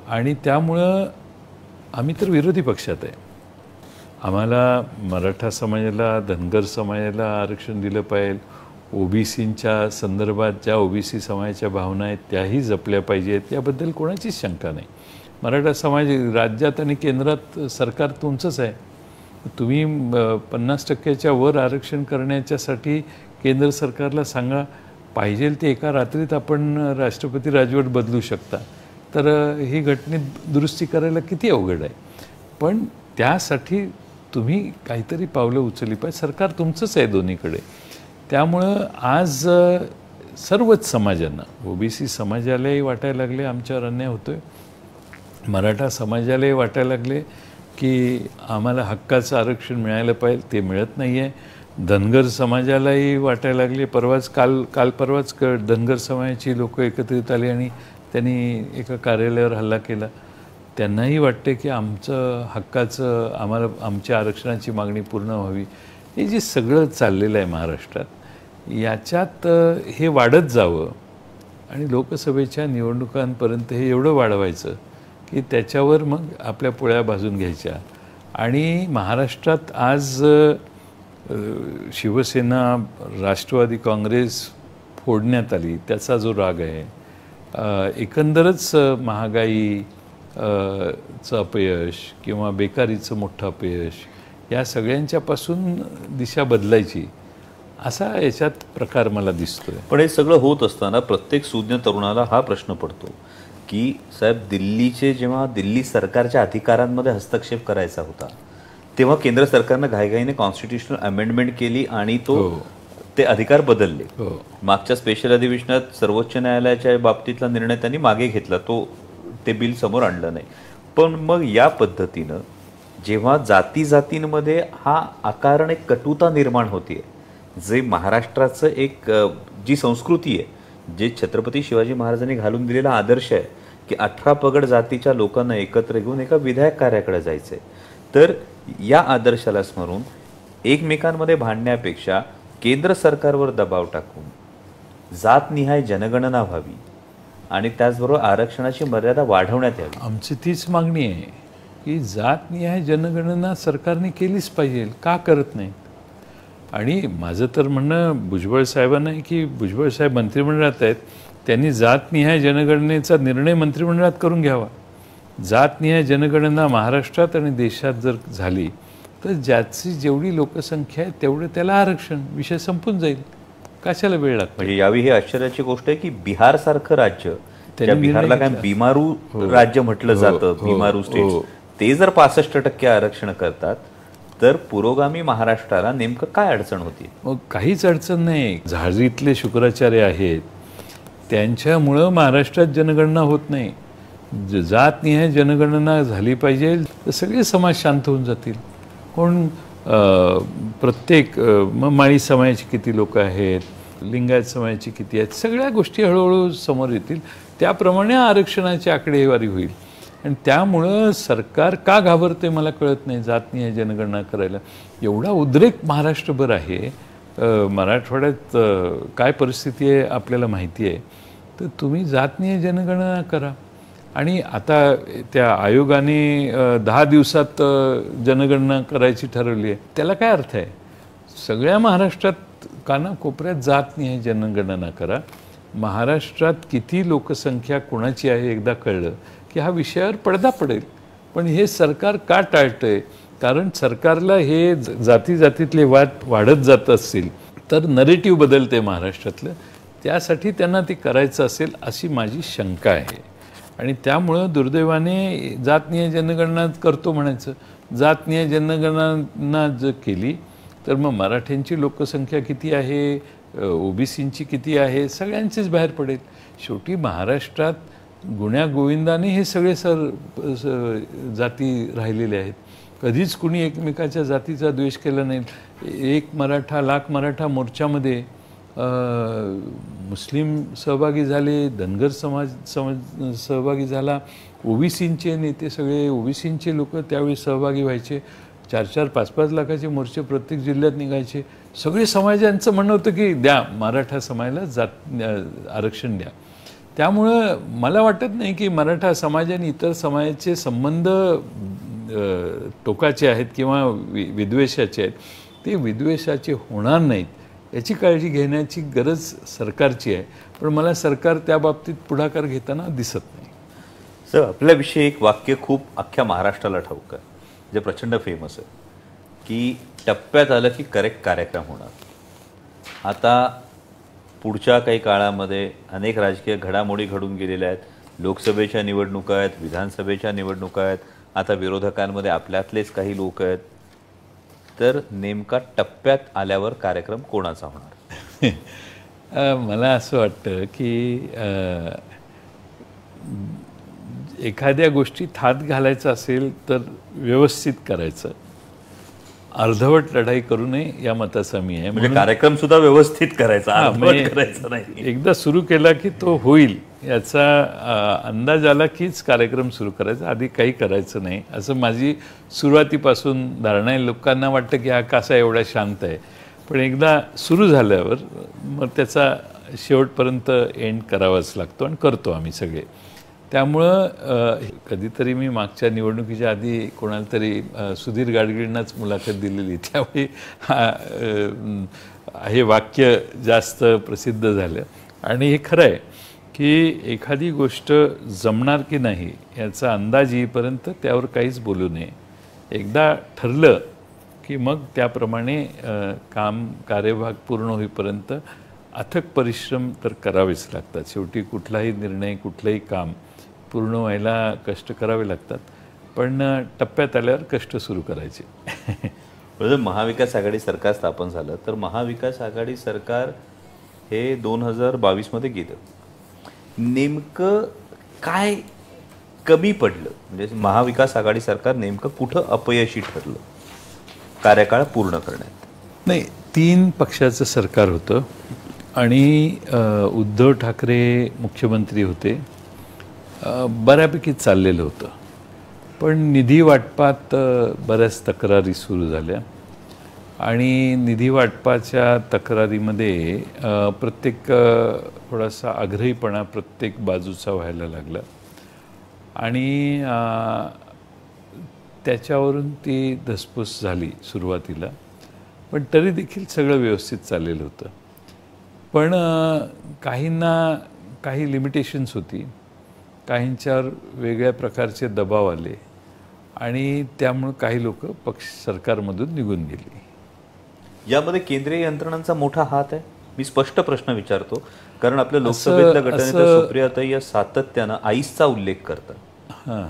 आणि त्यामुळं आम्ही तर विरोधी पक्षात आहे. आम्हाला मराठा समाजाला, धनगर समाजाला आरक्षण दिलं पाहिजे. ओबीसींच्या संदर्भात ज्या ओबीसी समाजाच्या भावना आहेत त्याही जपल्या पाहिजेत, याबद्दल कोणाचीच शंका नाही. मराठा समाज राज्यात आणि केंद्रात सरकार तुमचंच आहे. तुम्ही 50% वर आरक्षण करण्याच्यासाठी केंद्र सरकारला सांगा, पाहिजे ते एका रात्रीत आपण राष्ट्रपती राजवट बदलू शकता. तर ही घटनेत दुरुस्ती करायला किती अवघड आहे. पण त्यासाठी तुम्ही काहीतरी पावलं उचलली पाहिजे. सरकार तुमचंच आहे दोन्हीकडे. त्यामुळं आज सर्वच समाजांना, ओबीसी समाजालाही वाटायला लागले आमच्यावर अन्याय होतोय, मराठा समाजालाही वाटायला लागले की आम्हाला हक्काचं आरक्षण मिळायला पाहिजे, ते मिळत नाही आहे. धनगर समाजालाही वाटायला लागले. काल परवाच धनगर समाजाची लोक एकत्रित आली आणि त्यांनी एका कार्यालयावर हल्ला केला. त्यांनाही वाटते की आमचं हक्काचं, आम्हाला आमच्या आरक्षणाची मागणी पूर्ण व्हावी. हे जे सगळं चाललेलं आहे महाराष्ट्रात, याच्यात हे वाढत जावं आणि लोकसभेच्या निवडणुकांपर्यंत हे एवढं वाढवायचं की त्याच्यावर मग आपल्या पोळ्या भाजून घ्यायच्या. आणि महाराष्ट्रात आज शिवसेना, राष्ट्रवादी काँग्रेस फोडण्यात आली, त्याचा जो राग आहे, एकंदरच महागाई चं अपयश किंवा बेकारीचं मोठं अपयश, या सगळ्यांच्यापासून दिशा बदलायची, असा याच्यात प्रकार मला दिसतोय.
पण हे सगळं होत असताना प्रत्येक सुज्ञ तरुणाला हा प्रश्न पडतो की साहेब, जेव्हा दिल्ली सरकारच्या अधिकारांमध्ये हस्तक्षेप करायचा होता तेव्हा केंद्र सरकारनं घाईघाईने कॉन्स्टिट्युशनल अमेंडमेंट केली आणि ते अधिकार बदलले. मागच्या स्पेशल अधिवेशनात सर्वोच्च न्यायालयाच्या बाबतीतला निर्णय त्यांनी मागे घेतला, ते बिल समोर आणलं नाही. पण मग या पद्धतीनं जेव्हा जातींमध्ये हा आकारण एक कटुता निर्माण होतीये, जे महाराष्ट्राचं एक जी संस्कृती आहे, जे छत्रपती शिवाजी महाराजांनी घालून दिलेला आदर्श आहे की 18 पगड जातीच्या लोकांना एकत्र घेऊन एका विधायक कार्याकडे जायचंय, तर या आदर्शाला स्मरून एकमेकांमध्ये भांडण्यापेक्षा केंद्र सरकारवर दबाव टाकून जातनिहाय जनगणना व्हावी आणि त्याचबरोबर आरक्षणाची मर्यादा वाढवण्यात यावी.
आमची तीच मागणी आहे की जातनिहाय जनगणना सरकारने केलीच पाहिजे. का करत नाही? आणि माझं तर म्हणणं भुजबळ साहेबांना आहे की भुजबळ साहेब मंत्रिमंडळात आहेत, त्यांनी जातनिहाय जनगणनेचा निर्णय मंत्रिमंडळात करून घ्यावा. जातनिहाय जनगणना महाराष्ट्रात आणि देशात जर झाली तर ज्याची जेवढी लोकसंख्या आहे तेवढं त्याला आरक्षण, विषय संपून जाईल. कशाला वेळ लागतो?
म्हणजे यावी ही आश्चर्याची गोष्ट आहे की बिहार सारखं राज्य, त्या बिहारला काय बिमारू राज्य म्हटलं जातं, बिमारू स्टेट, ते जर 65% आरक्षण करतात तर पुरोगामी महाराष्ट्राला नेमकं काय अडचण होती?
मग काहीच अडचण नाही. झाडीतले शुक्राचार्य आहेत, त्यांच्यामुळं महाराष्ट्रात जनगणना होत नाही. जातनिहाय जनगणना झाली पाहिजे तर सगळे समाज शांत होऊन जातील. कोण प्रत्येक माळी समाजाची किती लोक आहेत, लिंगायत समाजाची किती आहेत, सगळ्या गोष्टी हळूहळू समोर येतील. त्याप्रमाणे आरक्षणाची आकडेवारी होईल. आणि त्यामुळं सरकार का घाबरते मला कळत नाही जातनिहाय जनगणना करायला. एवढा उद्रेक महाराष्ट्रभर आहे. मराठवाड्यात काय परिस्थिती आहे आपल्याला माहिती आहे. तर तुम्ही जातनिहाय जनगणना करा. आणि आता त्या आयोगाने 10 दिवसात जनगणना करायची ठरवली आहे, त्याला काय अर्थ आहे? सगळ्या महाराष्ट्रात कानाकोपऱ्यात जातनिहाय जनगणना करा. महाराष्ट्रात किती लोकसंख्या कोणाची आहे एकदा कळलं की हा विषयावर पडदा पडेल. पण हे सरकार का टाळतंय? कारण सरकारला हे जातीतले वाद वाढत जात असतील तर नरेटिव्ह बदलते महाराष्ट्रातलं. त्यासाठी त्यांना ते करायचं असेल अशी माझी शंका आहे. आणि त्यामुळं दुर्दैवाने जातनिहाय जनगणना करतो म्हणायचं. जातनिहाय जनगणना जर केली तर मग मराठ्यांची लोकसंख्या किती आहे, ओबीसींची किती आहे, सगळ्यांचीच बाहेर पडेल. शेवटी महाराष्ट्रात गुण्यागोविंदाने हे सगळे जाती राहिलेले आहेत. कधीच कुणी एकमेकाच्या जातीचा द्वेष केला नाही. एक मराठा लाख मराठा मोर्चामध्ये मुस्लिम सहभागी झाले, धनगर समाज सहभागी झाला, ओबीसींचे नेते सगळे, ओबीसींचे लोक त्यावेळी सहभागी व्हायचे. 4-4, 5-5 लाखाचे मोर्चे प्रत्येक जिल्ह्यात निघायचे. सगळे समाजांचं म्हणणं होतं की द्या मराठा समाजाला आरक्षण द्या. त्यामुळं मला वाटत नाही की मराठा समाज आणि इतर समाजाचे संबंध टोकाचे आहेत किंवा विद्वेषाचे आहेत. ते विद्वेषाचे होणार नाहीत याची काळजी घेण्याची गरज सरकारची आहे. पण मला सरकार त्या बाबतीत पुढाकार घेताना दिसत नाही.
सर, आपल्याविषयी एक वाक्य खूप अख्ख्या महाराष्ट्राला ठाऊक आहे, जे प्रचंड फेमस आहे, की टप्प्यात आलं की करेक्ट कार्यक्रम होणार. आता पुढच्या काही काळामध्ये अनेक राजकीय घडामोडी घडून गेलेल्या आहेत. लोकसभेच्या निवडणुका आहेत, विधानसभेच्या निवडणुका आहेत, आता विरोधकांमध्ये आपल्यातलेच काही लोक आहेत. तर नेमका टप्प्यात आल्यावर कार्यक्रम कोणाचा होणार?
मला असं वाटतं की एखाद्या गोष्टीत हात घालायचा असेल तर व्यवस्थित करायचं, अर्धवट लढाई करू नये या मताचा मी आहे.
म्हणजे कार्यक्रम सुद्धा व्यवस्थित करायचा, अर्धवट करायचा नाही.
एकदा सुरू केला की तो होईल याचा अंदाज आला कीच कार्यक्रम सुरू करायचा, आधी काही करायचं नाही असं माझी सुरुवातीपासून धारणा आहे. लोकांना वाटतं की हा कसा एवढा शांत आहे, पण एकदा सुरू झाल्यावर मग त्याचा शेवटपर्यंत एंड करावाच लागतो आणि करतो आम्ही सगळे. त्यामुळं कधीतरी मी मागच्या निवडणुकीच्या आधी कोणाला तरी सुधीर गाडगीळनाच मुलाखत दिलेली, त्यावेळी हे वाक्य जास्त प्रसिद्ध झालं. आणि हे खरं आहे की एखादी गोष्ट जमणार की नाही याचा अंदाज येईपर्यंत त्यावर काहीच बोलू नये. एकदा ठरलं की मग त्याप्रमाणे कार्यभाग पूर्ण होईपर्यंत अथक परिश्रम तर करावेच लागतात. शेवटी कुठलाही निर्णय, कुठलंही काम पूर्ण व्हायला कष्ट करावे लागतात, पण टप्प्यात आल्यावर कष्ट सुरू करायचे.
जर महाविकास आघाडी सरकार स्थापन झालं तर महाविकास आघाडी सरकार हे 2022 गेलं. नेमकं काय कमी पडलं? म्हणजे महाविकास आघाडी सरकार नेमकं कुठं अपयशी ठरलं कार्यकाळ पूर्ण करण्यात?
नाही, 3 पक्षाचं सरकार होतं आणि उद्धव ठाकरे मुख्यमंत्री होते. बऱ्यापैकी चाललेलं होतं, पण निधी वाटपात बऱ्याच तक्रारी सुरू झाल्या आणि निधी वाटपाच्या तक्रारीमध्ये प्रत्येक थोडासा आग्रहीपणा प्रत्येक बाजूचा व्हायला लागला आणि त्याच्यावरून ती धसपूस झाली सुरुवातीला. पण तरी देखील सगळं व्यवस्थित चाललेलं होतं. पण काहींना काही लिमिटेशन्स होती, काहींच्यावर वेगळ्या प्रकारचे दबाव आले आणि त्यामुळे काही लोक सरकारमधून निघून गेली. यामध्ये
केंद्रीय यंत्रणांचा मोठा हात आहे. मी स्पष्ट प्रश्न विचारतो, कारण आपल्या लोकसभेतल्या गटनेत्या सुप्रियाताई या सातत्यानं आईसचा उल्लेख करतात.
हां,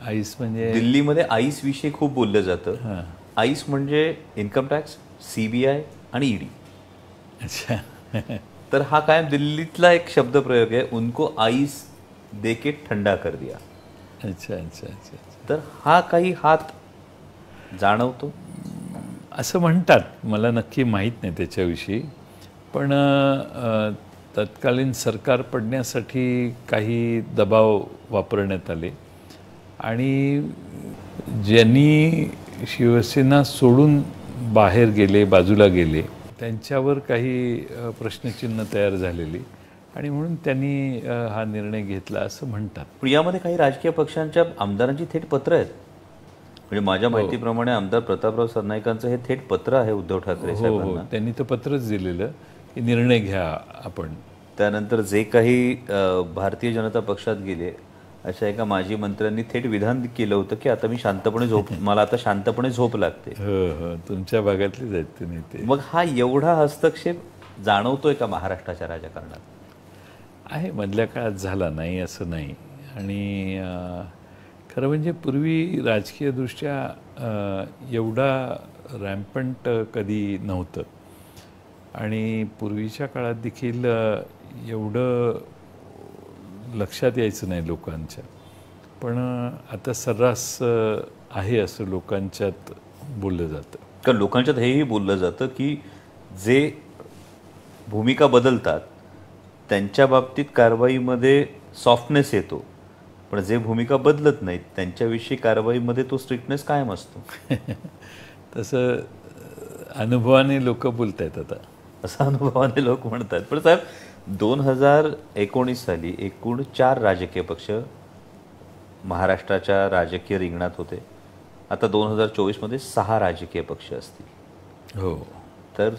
आईस म्हणजे
दिल्लीमध्ये आईस विषयी खूप बोललं जातं. आईस म्हणजे इन्कम टॅक्स, CBI आणि ED.
अच्छा.
तर हा कायम दिल्लीतला एक शब्दप्रयोग आहे, उनको आईस देके ठंडा कर दिया.
अच्छा अच्छा अच्छा.
तर हा काही हात जाणवतो
असं म्हणतात. मला नक्की माहीत नाही त्याच्याविषयी, पण तत्कालीन सरकार पडण्यासाठी काही दबाव वापरण्यात आले आणि ज्यांनी शिवसेना सोडून बाहेर गेले, बाजूला गेले, त्यांच्यावर काही प्रश्नचिन्ह तयार झालेली आणि म्हणून त्यांनी हा निर्णय घेतला असं म्हणतात.
पण यामध्ये काही राजकीय पक्षांच्या आमदारांची थेट पत्र आहेत. म्हणजे माझ्या माहितीप्रमाणे आमदार प्रतापराव सरनाईकांचं हे थेट पत्र आहे उद्धव ठाकरे साहेबांना.
त्यांनी तर पत्रच दिलेलं की निर्णय घ्या आपण.
त्यानंतर जे काही भारतीय जनता पक्षात गेले अशा एका माजी मंत्र्यांनी थेट विधान केलं होतं की आता मी शांतपणे मला आता शांतपणे झोप लागते.
हो, तुमच्या भागातलीच आहेत ते नेते.
मग हा एवढा हस्तक्षेप जाणवतोय का महाराष्ट्राच्या राजकारणात?
आहे, मधल्या काळात झाला नाही असं नाही. आणि खरं म्हणजे पूर्वी राजकीयदृष्ट्या एवढा रॅम्पंट कधी नव्हतं आणि पूर्वीच्या काळात देखील एवढं लक्षात यायचं नाही लोकांच्या. पण आता सर्रास आहे असं लोकांच्यात बोललं जातं.
कारण लोकांच्यात हेही बोललं जातं की जे भूमिका बदलतात त्यांच्या बाबतीत कारवाईमध्ये सॉफ्टनेस येतो, पण जे भूमिका बदलत नाहीत त्यांच्याविषयी कारवाईमध्ये तो स्ट्रिक्टनेस कायम असतो.
तसं अनुभवाने लोक बोलत आहेत आता,
असं अनुभवाने लोक म्हणतात. पण साहेब, 2019 साली एकूण 4 राजकीय पक्ष महाराष्ट्राच्या राजकीय रिंगणात होते. आता 2024 मध्ये 6 राजकीय पक्ष असतील.
हो.
तर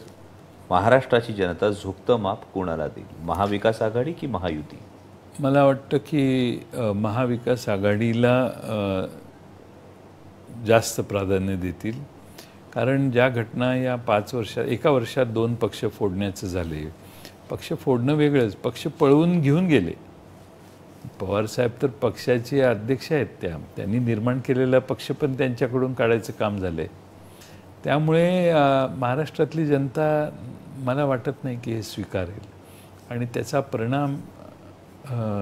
महाराष्ट्राची जनता झुकतं माप कोणाला देईल, महाविकास आघाडी की महायुती?
मला वाटतं की महाविकास आघाडीला जास्त प्राधान्य देतील, कारण ज्या घटना या 5 वर्षात, एका वर्षात 2 पक्ष फोडण्याचं झाले. पक्ष फोडणं वेगळंच, पक्ष पळवून घेऊन गेले. पवारसाहेब तर पक्षाचे अध्यक्ष आहेत, त्यांनी निर्माण केलेला पक्ष पण त्यांच्याकडून काढायचं काम झालं आहे. त्यामुळे महाराष्ट्रातली जनता मला वाटत नाही की हे स्वीकारेल आणि त्याचा परिणाम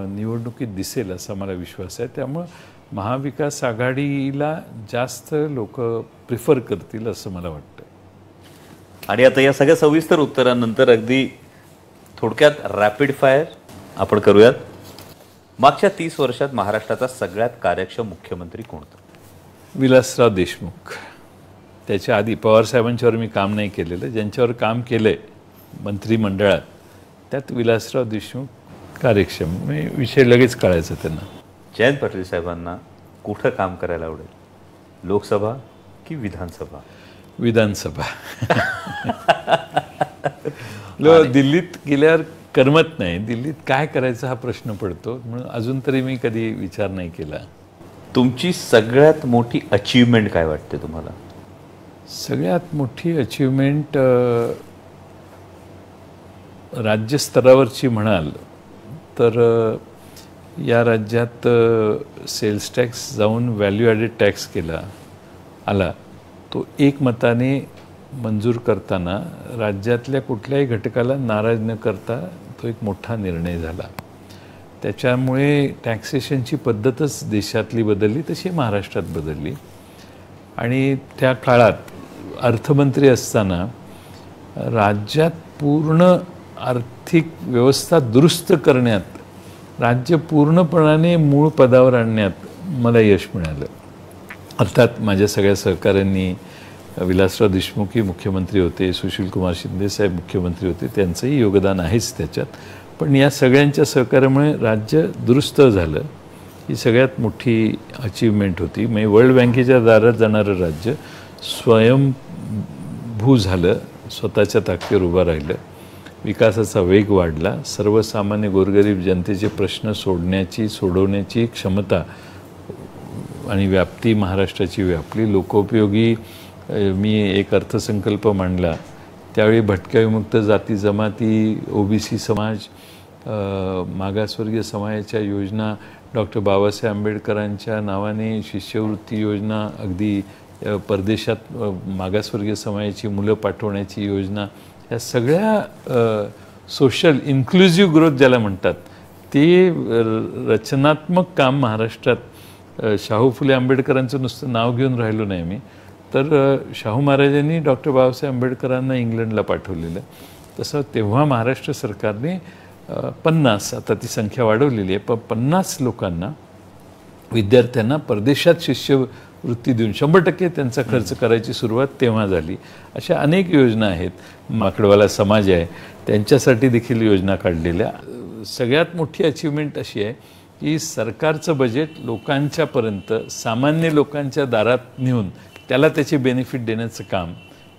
निवडणुकीत दिसेल असा मला विश्वास आहे. त्यामुळं महाविकास आघाडीला जास्त लोक प्रिफर करतील असं मला वाटतं.
आणि आता या सगळ्या सविस्तर उत्तरानंतर अगदी थोडक्यात रॅपिड फायर आपण करूयात. मागच्या 30 वर्षात महाराष्ट्राचा सगळ्यात कार्यक्षम मुख्यमंत्री कोणता?
विलासराव देशमुख. त्याच्या आधी पवारसाहेबांच्यावर मी काम नाही केलेलं, ज्यांच्यावर काम केलं आहे मंत्रिमंडळात त्यात विलासराव देशमुख कार्यक्षम, विषय लगेच कळायचा त्यांना.
जयंत पाटील साहेबांना कुठं काम करायला आवडेल, लोकसभा की विधानसभा?
विधानसभा. दिल्लीत गेल्यावर करमत नाही, दिल्लीत काय करायचं हा प्रश्न पडतो, म्हणून अजून तरी मी कधी विचार नाही केला.
तुमची सगळ्यात मोठी अचीवमेंट काय वाटते तुम्हाला?
सगळ्यात मोठी अचीवमेंट राज्यस्तरावरची म्हणाल तर या राज्यात सेल्स टॅक्स जाऊन व्हॅल्यू ॲडेड टॅक्स आला, तो एकमताने मंजूर करताना राज्यातल्या कुठल्याही घटकाला नाराज न करता तो एक मोठा निर्णय झाला. त्याच्यामुळे टॅक्सेशनची पद्धतच देशातली बदलली, तशी महाराष्ट्रात बदलली. आणि त्या काळात अर्थमंत्री असताना राज्यात पूर्ण आर्थिक व्यवस्था दुरुस्त करण्यात, राज्य पूर्णपणाने मूळ पदावर आणण्यात मला यश मिळालं. अर्थात माझ्या सगळ्या सहकाऱ्यांनी, विलासराव देशमुखही मुख्यमंत्री होते, सुशीलकुमार शिंदेसाहेब मुख्यमंत्री होते, त्यांचंही योगदान आहेच त्याच्यात. पण या सगळ्यांच्या सहकार्यामुळे राज्य दुरुस्त झालं, ही सगळ्यात मोठी अचीवमेंट होती. म्हणजे वर्ल्ड बँकेच्या दारात जाणारं राज्य स्वयंभू झालं, स्वतःच्या ताकदीवर उभं राहिलं, विकासाचा वेग वाढला, सर्वसामान्य गोरगरीब जनतेचे प्रश्न सोडवण्याची क्षमता आणि व्याप्ती महाराष्ट्राची व्यापली. लोकोपयोगी मी एक अर्थसंकल्प मांडला, त्यावेळी भटक्या विमुक्त जाती जमाती, ओबीसी समाज, मागासवर्गीय समाजाच्या योजना, डॉक्टर बाबासाहेब आंबेडकरांच्या नावाने शिष्यवृत्ती योजना, अगदी परदेशात मागासवर्गीय समाजाची मुलं पाठवण्याची योजना, या सगळ्या सोशल इन्क्लुझिव्ह ग्रोथ ज्याला म्हणतात, ते रचनात्मक काम महाराष्ट्रात शाहू फुले आंबेडकरांचं नुसतं नाव घेऊन राहिलो नाही मी, तर शाहू महाराजांनी डॉक्टर बाबासाहेब आंबेडकरांना इंग्लंडला पाठवलेलं. तसं तेव्हा महाराष्ट्र सरकारने 50, आता ती संख्या वाढवलेली आहे, पण 50 लोकांना, विद्यार्थ्यांना परदेशात शिष्यवृत्ती देऊन 100% त्यांचा खर्च करायची सुरुवात तेव्हा झाली. अशा अनेक योजना आहेत. माकडवाला समाज आहे, त्यांच्यासाठी देखील योजना काढलेल्या. सगळ्यात मोठी अचीवमेंट अशी आहे की सरकारचं बजेट लोकांच्यापर्यंत, सामान्य लोकांच्या दारात नेऊन त्याला त्याचे बेनिफिट देण्याचं काम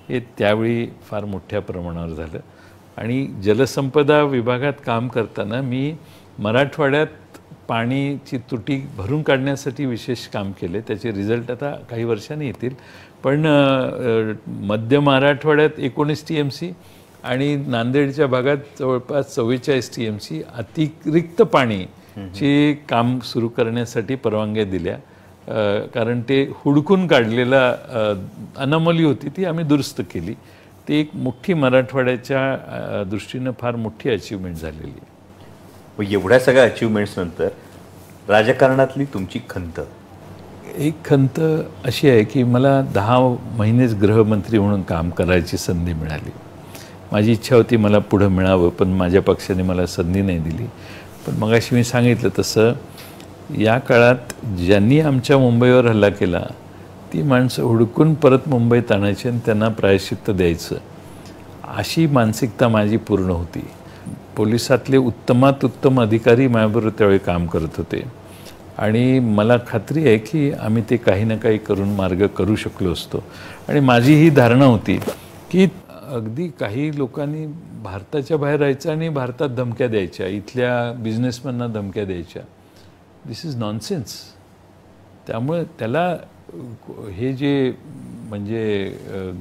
हे त्यावेळी फार मोठ्या प्रमाणावर झालं. आणि जलसंपदा विभागात काम करताना मी मराठवाड्यात पाणीची तुटी भरून काढण्यासाठी विशेष काम केले. त्याचे रिझल्ट आता काही वर्षांनी येतील. पण मध्य मराठवाड्यात 19 TMC आणि नांदेडच्या भागात जवळपास 44 TMC अतिरिक्त पाणीचे काम सुरू करण्यासाठी परवानग्या दिल्या. कारण ते हुडकून काढलेला अनामली होती, ती आम्ही दुरुस्त केली. ती एक मोठी मराठवाड्याच्या दृष्टीनं फार मोठी अचीवमेंट झालेली आहे.
एवढ्या सगळ्या अचीवमेंट्स नंतर राजकारणातली तुमची खंत?
एक खंत अशी आहे की मला 10 महिनेच गृहमंत्री म्हणून काम करायची संधी मिळाली. माझी इच्छा होती मला पुढं मिळावं, पण माझ्या पक्षाने मला संधी नाही दिली. पण मगाशी मी सांगितलं तसं या काळात ज्यांनी आमच्या मुंबईवर हल्ला केला ती माणसं हुडकून परत मुंबईत आणायची आणि त्यांना प्रायश्चित्त द्यायचं, अशी मानसिकता माझी पूर्ण होती. पोलिसातले उत्तमात उत्तम अधिकारी माझ्याबरोबर त्यावेळी काम करत होते आणि मला खात्री आहे की आम्ही ते काही ना काही करून मार्ग करू शकलो असतो. आणि माझी ही धारणा होती की अगदी काही लोकांनी भारताच्या बाहेर राहायचं आणि भारतात धमक्या द्यायच्या, इथल्या बिझनेसमॅनना धमक्या द्यायच्या. दिस इज नॉनसेन्स. त्यामुळे त्याला हे जे म्हणजे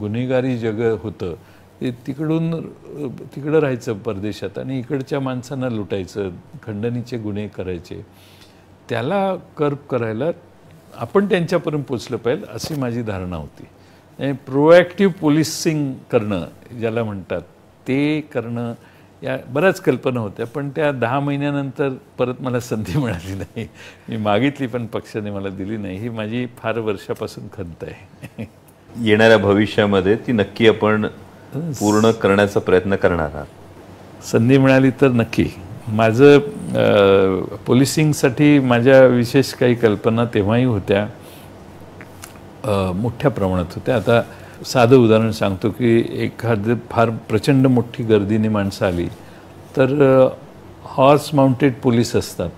गुन्हेगारी जग होतं ते तिकडं राहायचं परदेशात आणि इकडच्या माणसांना लुटायचं, खंडणीचे गुन्हे करायचे, त्याला कर्ब करायला आपण त्यांच्यापर्यंत पोचलं पाहिजे अशी माझी धारणा होती. प्रोॲक्टिव्ह पोलिसिंग करणं ज्याला म्हणतात ते करणं, या बऱ्याच कल्पना होत्या. पण त्या 10 महिन्यानंतर परत मला संधी मिळाली नाही. मी मागितली पण पक्षाने मला दिली नाही. ही माझी फार वर्षापासून खंत आहे.
येणाऱ्या भविष्यामध्ये ती नक्की आपण पूर्ण करण्याचा प्रयत्न करणार आहात?
संधी मिळाली तर नक्की. माझं पोलिसिंगसाठी माझ्या विशेष काही कल्पना तेव्हाही होत्या, मोठ्या प्रमाणात होत्या. आता साधं उदाहरण सांगतो की एखादं फार प्रचंड मोठी गर्दीने माणसं आली तर हॉर्स माउंटेड पोलीस असतात,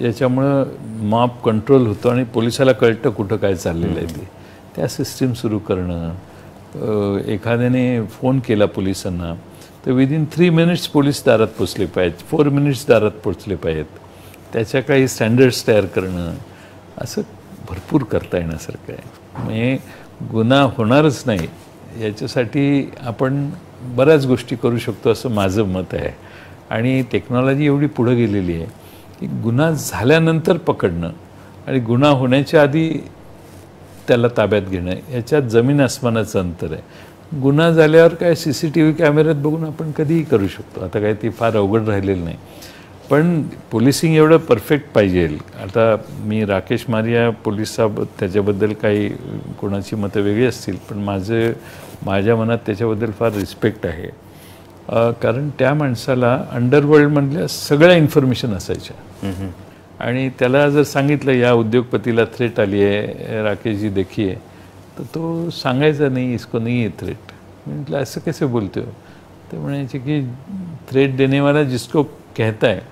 याच्यामुळं मॉब कंट्रोल होतो आणि पोलिसाला कळतं कुठं काय चाललेलं आहे ते. त्या सिस्टीम सुरू करणं. एखाद्याने फोन केला पोलिसांना तर विदिन 3 मिनिट्स पोलीस दारात पोचले पाहिजेत, 4 मिनिट्स दारात पोचले पाहिजेत. त्याच्या काही स्टँडर्ड्स तयार करणं, असं भरपूर करता येण्यासारखं आहे. म्हणजे गुन्हा होणारच नाही याच्यासाठी आपण बऱ्याच गोष्टी करू शकतो असं माझं मत आहे. आणि टेक्नॉलॉजी एवढी पुढं गेलेली आहे की गुन्हा झाल्यानंतर पकडणं आणि गुन्हा होण्याच्या आधी त्याला ताब्यात घेणं याच्यात जमीन आसमानाचं अंतर आहे. गुन्हा झाल्यावर काय CCTV कॅमेऱ्यात बघून आपण कधीही करू शकतो. आता काय ती फार अवघड राहिलेलं नाही. पण पोलिसिंग एवढं परफेक्ट पाहिजे. आता मी राकेश मारिया त्याच्याबद्दल काही कोणाची मतं वेगळी असतील, पण माझ्या मनात त्याच्याबद्दल फार रिस्पेक्ट आहे. कारण त्या माणसाला अंडरवर्ल्डमधल्या सगळ्या इन्फॉर्मेशन असायच्या आणि त्याला जर सांगितलं या उद्योगपतीला थ्रेट आली आहे, राकेश जी देखिए, तर तो सांगायचा नाही इसको नहीं है थ्रेट. म्हटलं असं कसं बोलतो? ते म्हणायचे की थ्रेट देने वाला जिसको कहता है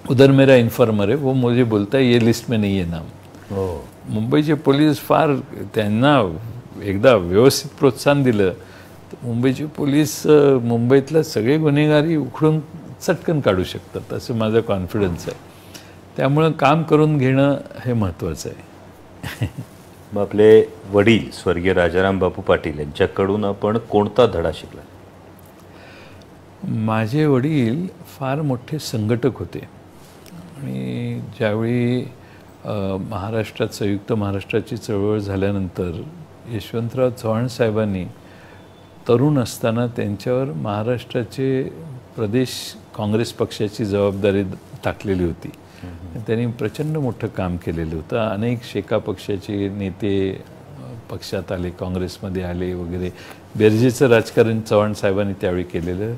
उधर मेरा इन्फॉर्मर है, वो मुझे बोलता है ये लिस्ट में नहीं है नाम. मुंबईचे पोलीस फार त्यांना एकदा व्यवस्थित प्रोत्साहन दिलं तर मुंबईचे पोलीस मुंबईतल्या सगळे गुन्हेगारी उखडून चटकन काढू शकतात असं माझं कॉन्फिडन्स आहे. त्यामुळं काम करून घेणं हे महत्त्वाचं आहे.
मग आपले वडील स्वर्गीय राजाराम बापू पाटील यांच्याकडून आपण कोणता धडा शिकला?
माझे वडील फार मोठे संघटक होते आणि ज्यावेळी महाराष्ट्रात संयुक्त महाराष्ट्राची चळवळ झाल्यानंतर यशवंतराव चव्हाण साहेबांनी तरुण असताना त्यांच्यावर महाराष्ट्राचे प्रदेश काँग्रेस पक्षाची जबाबदारी टाकलेली होती. त्यांनी प्रचंड मोठं काम केलेलं होतं. अनेक शेका पक्षाचे नेते पक्षात आले, काँग्रेसमध्ये आले वगैरे. बेरजेचं राजकारण चव्हाण साहेबांनी त्यावेळी केलेलं.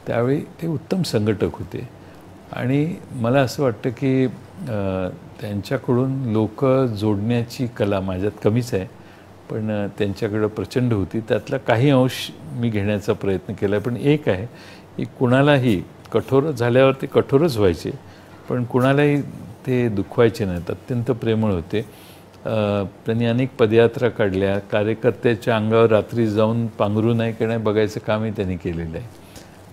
त्यावेळी ते उत्तम संघटक होते आणि मला असं वाटतं की त्यांच्याकडून लोक जोडण्याची कला माझ्यात कमीच आहे, पण त्यांच्याकडं प्रचंड होती. त्यातला काही अंश मी घेण्याचा प्रयत्न केला. पण एक आहे की कुणालाही कठोर झाल्यावर ते कठोरच व्हायचे, पण कुणालाही ते दुखवायचे नाहीत. अत्यंत प्रेमळ होते. त्यांनी अनेक पदयात्रा काढल्या. कार्यकर्त्याच्या अंगावर रात्री जाऊन पांघरू नाही की नाही बघायचं कामही त्यांनी केलेलं आहे.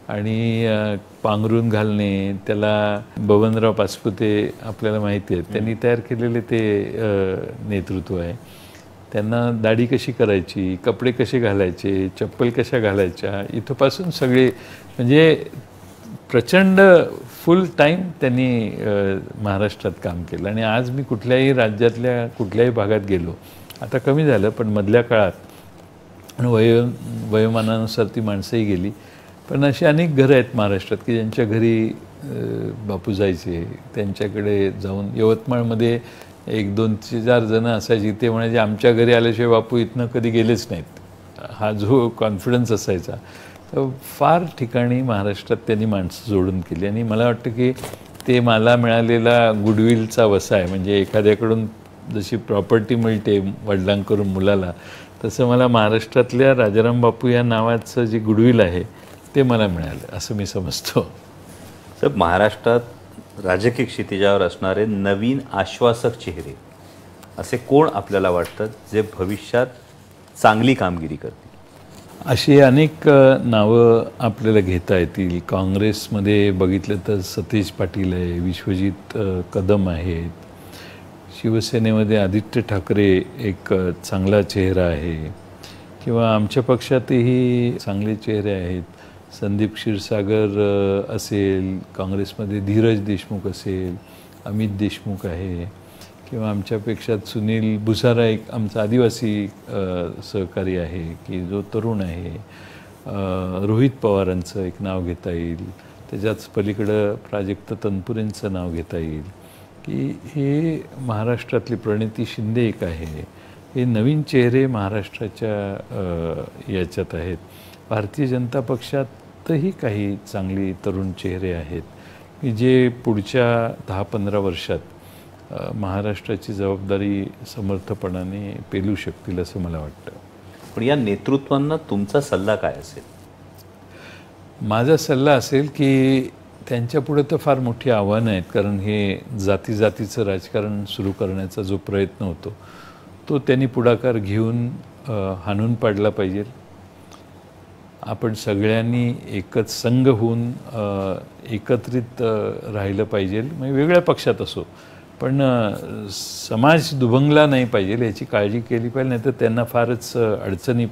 आणि पांघरून घालणे, त्याला बबनराव पाचपुते आपल्याला माहिती आहे, त्यांनी तयार केलेले ते नेतृत्व आहे. त्यांना दाढी कशी करायची, कपडे कसे घालायचे, चप्पल कशा घालायच्या, इथपासून सगळे म्हणजे प्रचंड फुल टाईम त्यांनी महाराष्ट्रात काम केलं. आणि आज मी कुठल्याही राज्यातल्या कुठल्याही भागात गेलो, आता कमी झालं पण मधल्या काळात वयोमानानुसार ती माणसंही गेली, पण अशी अनेक घरं आहेत महाराष्ट्रात की ज्यांच्या घरी बापू जायचे. त्यांच्याकडे जाऊन यवतमाळमध्ये 1-2-4 जणं असायची, ते म्हणायचे आमच्या घरी आल्याशिवाय बापू इथनं कधी गेलेच नाहीत. हा जो कॉन्फिडन्स असायचा तर फार ठिकाणी महाराष्ट्रात त्यांनी माणसं जोडून केली आणि मला वाटतं की ते मला मिळालेला गुडविलचा वसा आहे. म्हणजे एखाद्याकडून जशी प्रॉपर्टी मिळते वडिलांकडून मुलाला, तसं मला महाराष्ट्रातल्या राजाराम बापू या नावाचं जे गुडविल आहे ते मला मिळालं असं मी समजतो.
सर, महाराष्ट्रात राजकीय क्षितिजावर असणारे नवीन आश्वासक चेहरे असे कोण आपल्याला वाटतात जे भविष्यात चांगली कामगिरी करतील?
अशी अनेक नावं आपल्याला घेता येतील. काँग्रेसमध्ये बघितलं तर सतीश पाटील आहे, विश्वजित कदम आहेत. शिवसेनेमध्ये आदित्य ठाकरे एक चांगला चेहरा आहे. किंवा आमच्या पक्षातही चांगले चेहरे आहेत. संदीप क्षीरसागर असेल, काँग्रेसमध्ये धीरज देशमुख असेल, अमित देशमुख आहे. किंवा आमच्यापेक्षा सुनील भुसारा एक आमचा आदिवासी सहकारी आहे की जो तरुण आहे. रोहित पवारांचं एक नाव घेता येईल. त्याच्याच पलीकडं प्राजक्त तनपुरेंचं नाव घेता येईल की हे महाराष्ट्रातली प्रणिती शिंदे एक आहे. हे नवीन चेहरे महाराष्ट्राच्या याच्यात आहेत. भारतीय जनता पक्षातही काही चांगली तरुण चेहरे आहेत की जे पुढच्या 10-15 वर्षात महाराष्ट्राची जबाबदारी समर्थपणाने पेलू शकतील असं मला वाटतं.
पण या नेतृत्वांना तुमचा सल्ला काय असेल?
माझा सल्ला असेल की त्यांच्यापुढे तर फार मोठी आव्हानं आहेत. कारण हे जातीचं राजकारण सुरू करण्याचा जो प्रयत्न होतो तो त्यांनी पुढाकार घेऊन हाणून पाडला पाहिजे. आपण सगळ्यांनी एकच संघ होऊन एकत्रित राहिलं पाहिजे. म्हणजे वेगळ्या पक्षात असो पण समाज दुभंगला नाही पाहिजे याची काळजी केली पाहिजे. नाही तर त्यांना फारच अडचणी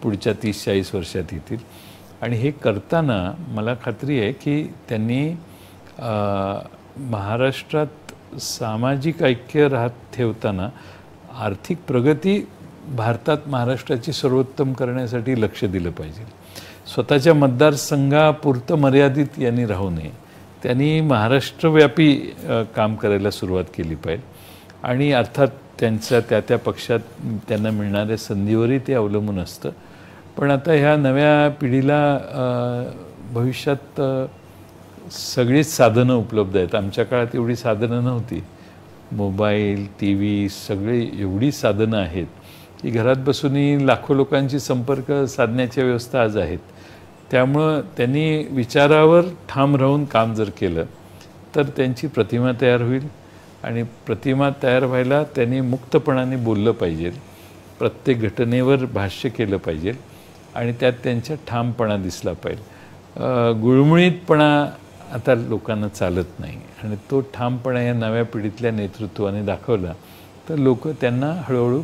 पुढच्या 30-40 वर्षात येतील. आणि हे करताना मला खात्री आहे की त्यांनी महाराष्ट्रात सामाजिक ऐक्य ठेवताना आर्थिक प्रगती भारतात महाराष्ट्राची सर्वोत्तम करण्यासाठी लक्ष दिलं पाहिजे. स्वतःच्या मतदारसंघापुरतं मर्यादित यांनी राहू नये. त्यांनी महाराष्ट्रव्यापी काम करायला सुरुवात केली पाहिजे. आणि अर्थात त्यांच्या त्या पक्षात त्यांना मिळणाऱ्या संधीवरही ते अवलंबून असतं. पण आता ह्या नव्या पिढीला भविष्यात सगळीच साधनं उपलब्ध आहेत. आमच्या काळात एवढी साधनं नव्हती. मोबाईल, टी व्ही सगळे एवढी साधनं आहेत की घरात बसूनही लाखो लोकांशी संपर्क साधण्याच्या व्यवस्था आज आहेत. त्यामुळं त्यांनी विचारावर ठाम राहून काम जर केलं तर त्यांची प्रतिमा तयार होईल. आणि प्रतिमा तयार व्हायला त्यांनी मुक्तपणाने बोललं पाहिजे. प्रत्येक घटनेवर भाष्य केलं पाहिजे आणि त्यात त्यांचा ठामपणा दिसला पाहिजे. गुळमुळीतपणा आता लोकांना चालत नाही आणि तो ठामपणा या नव्या पिढीतल्या नेतृत्वाने दाखवला तर लोक त्यांना हळूहळू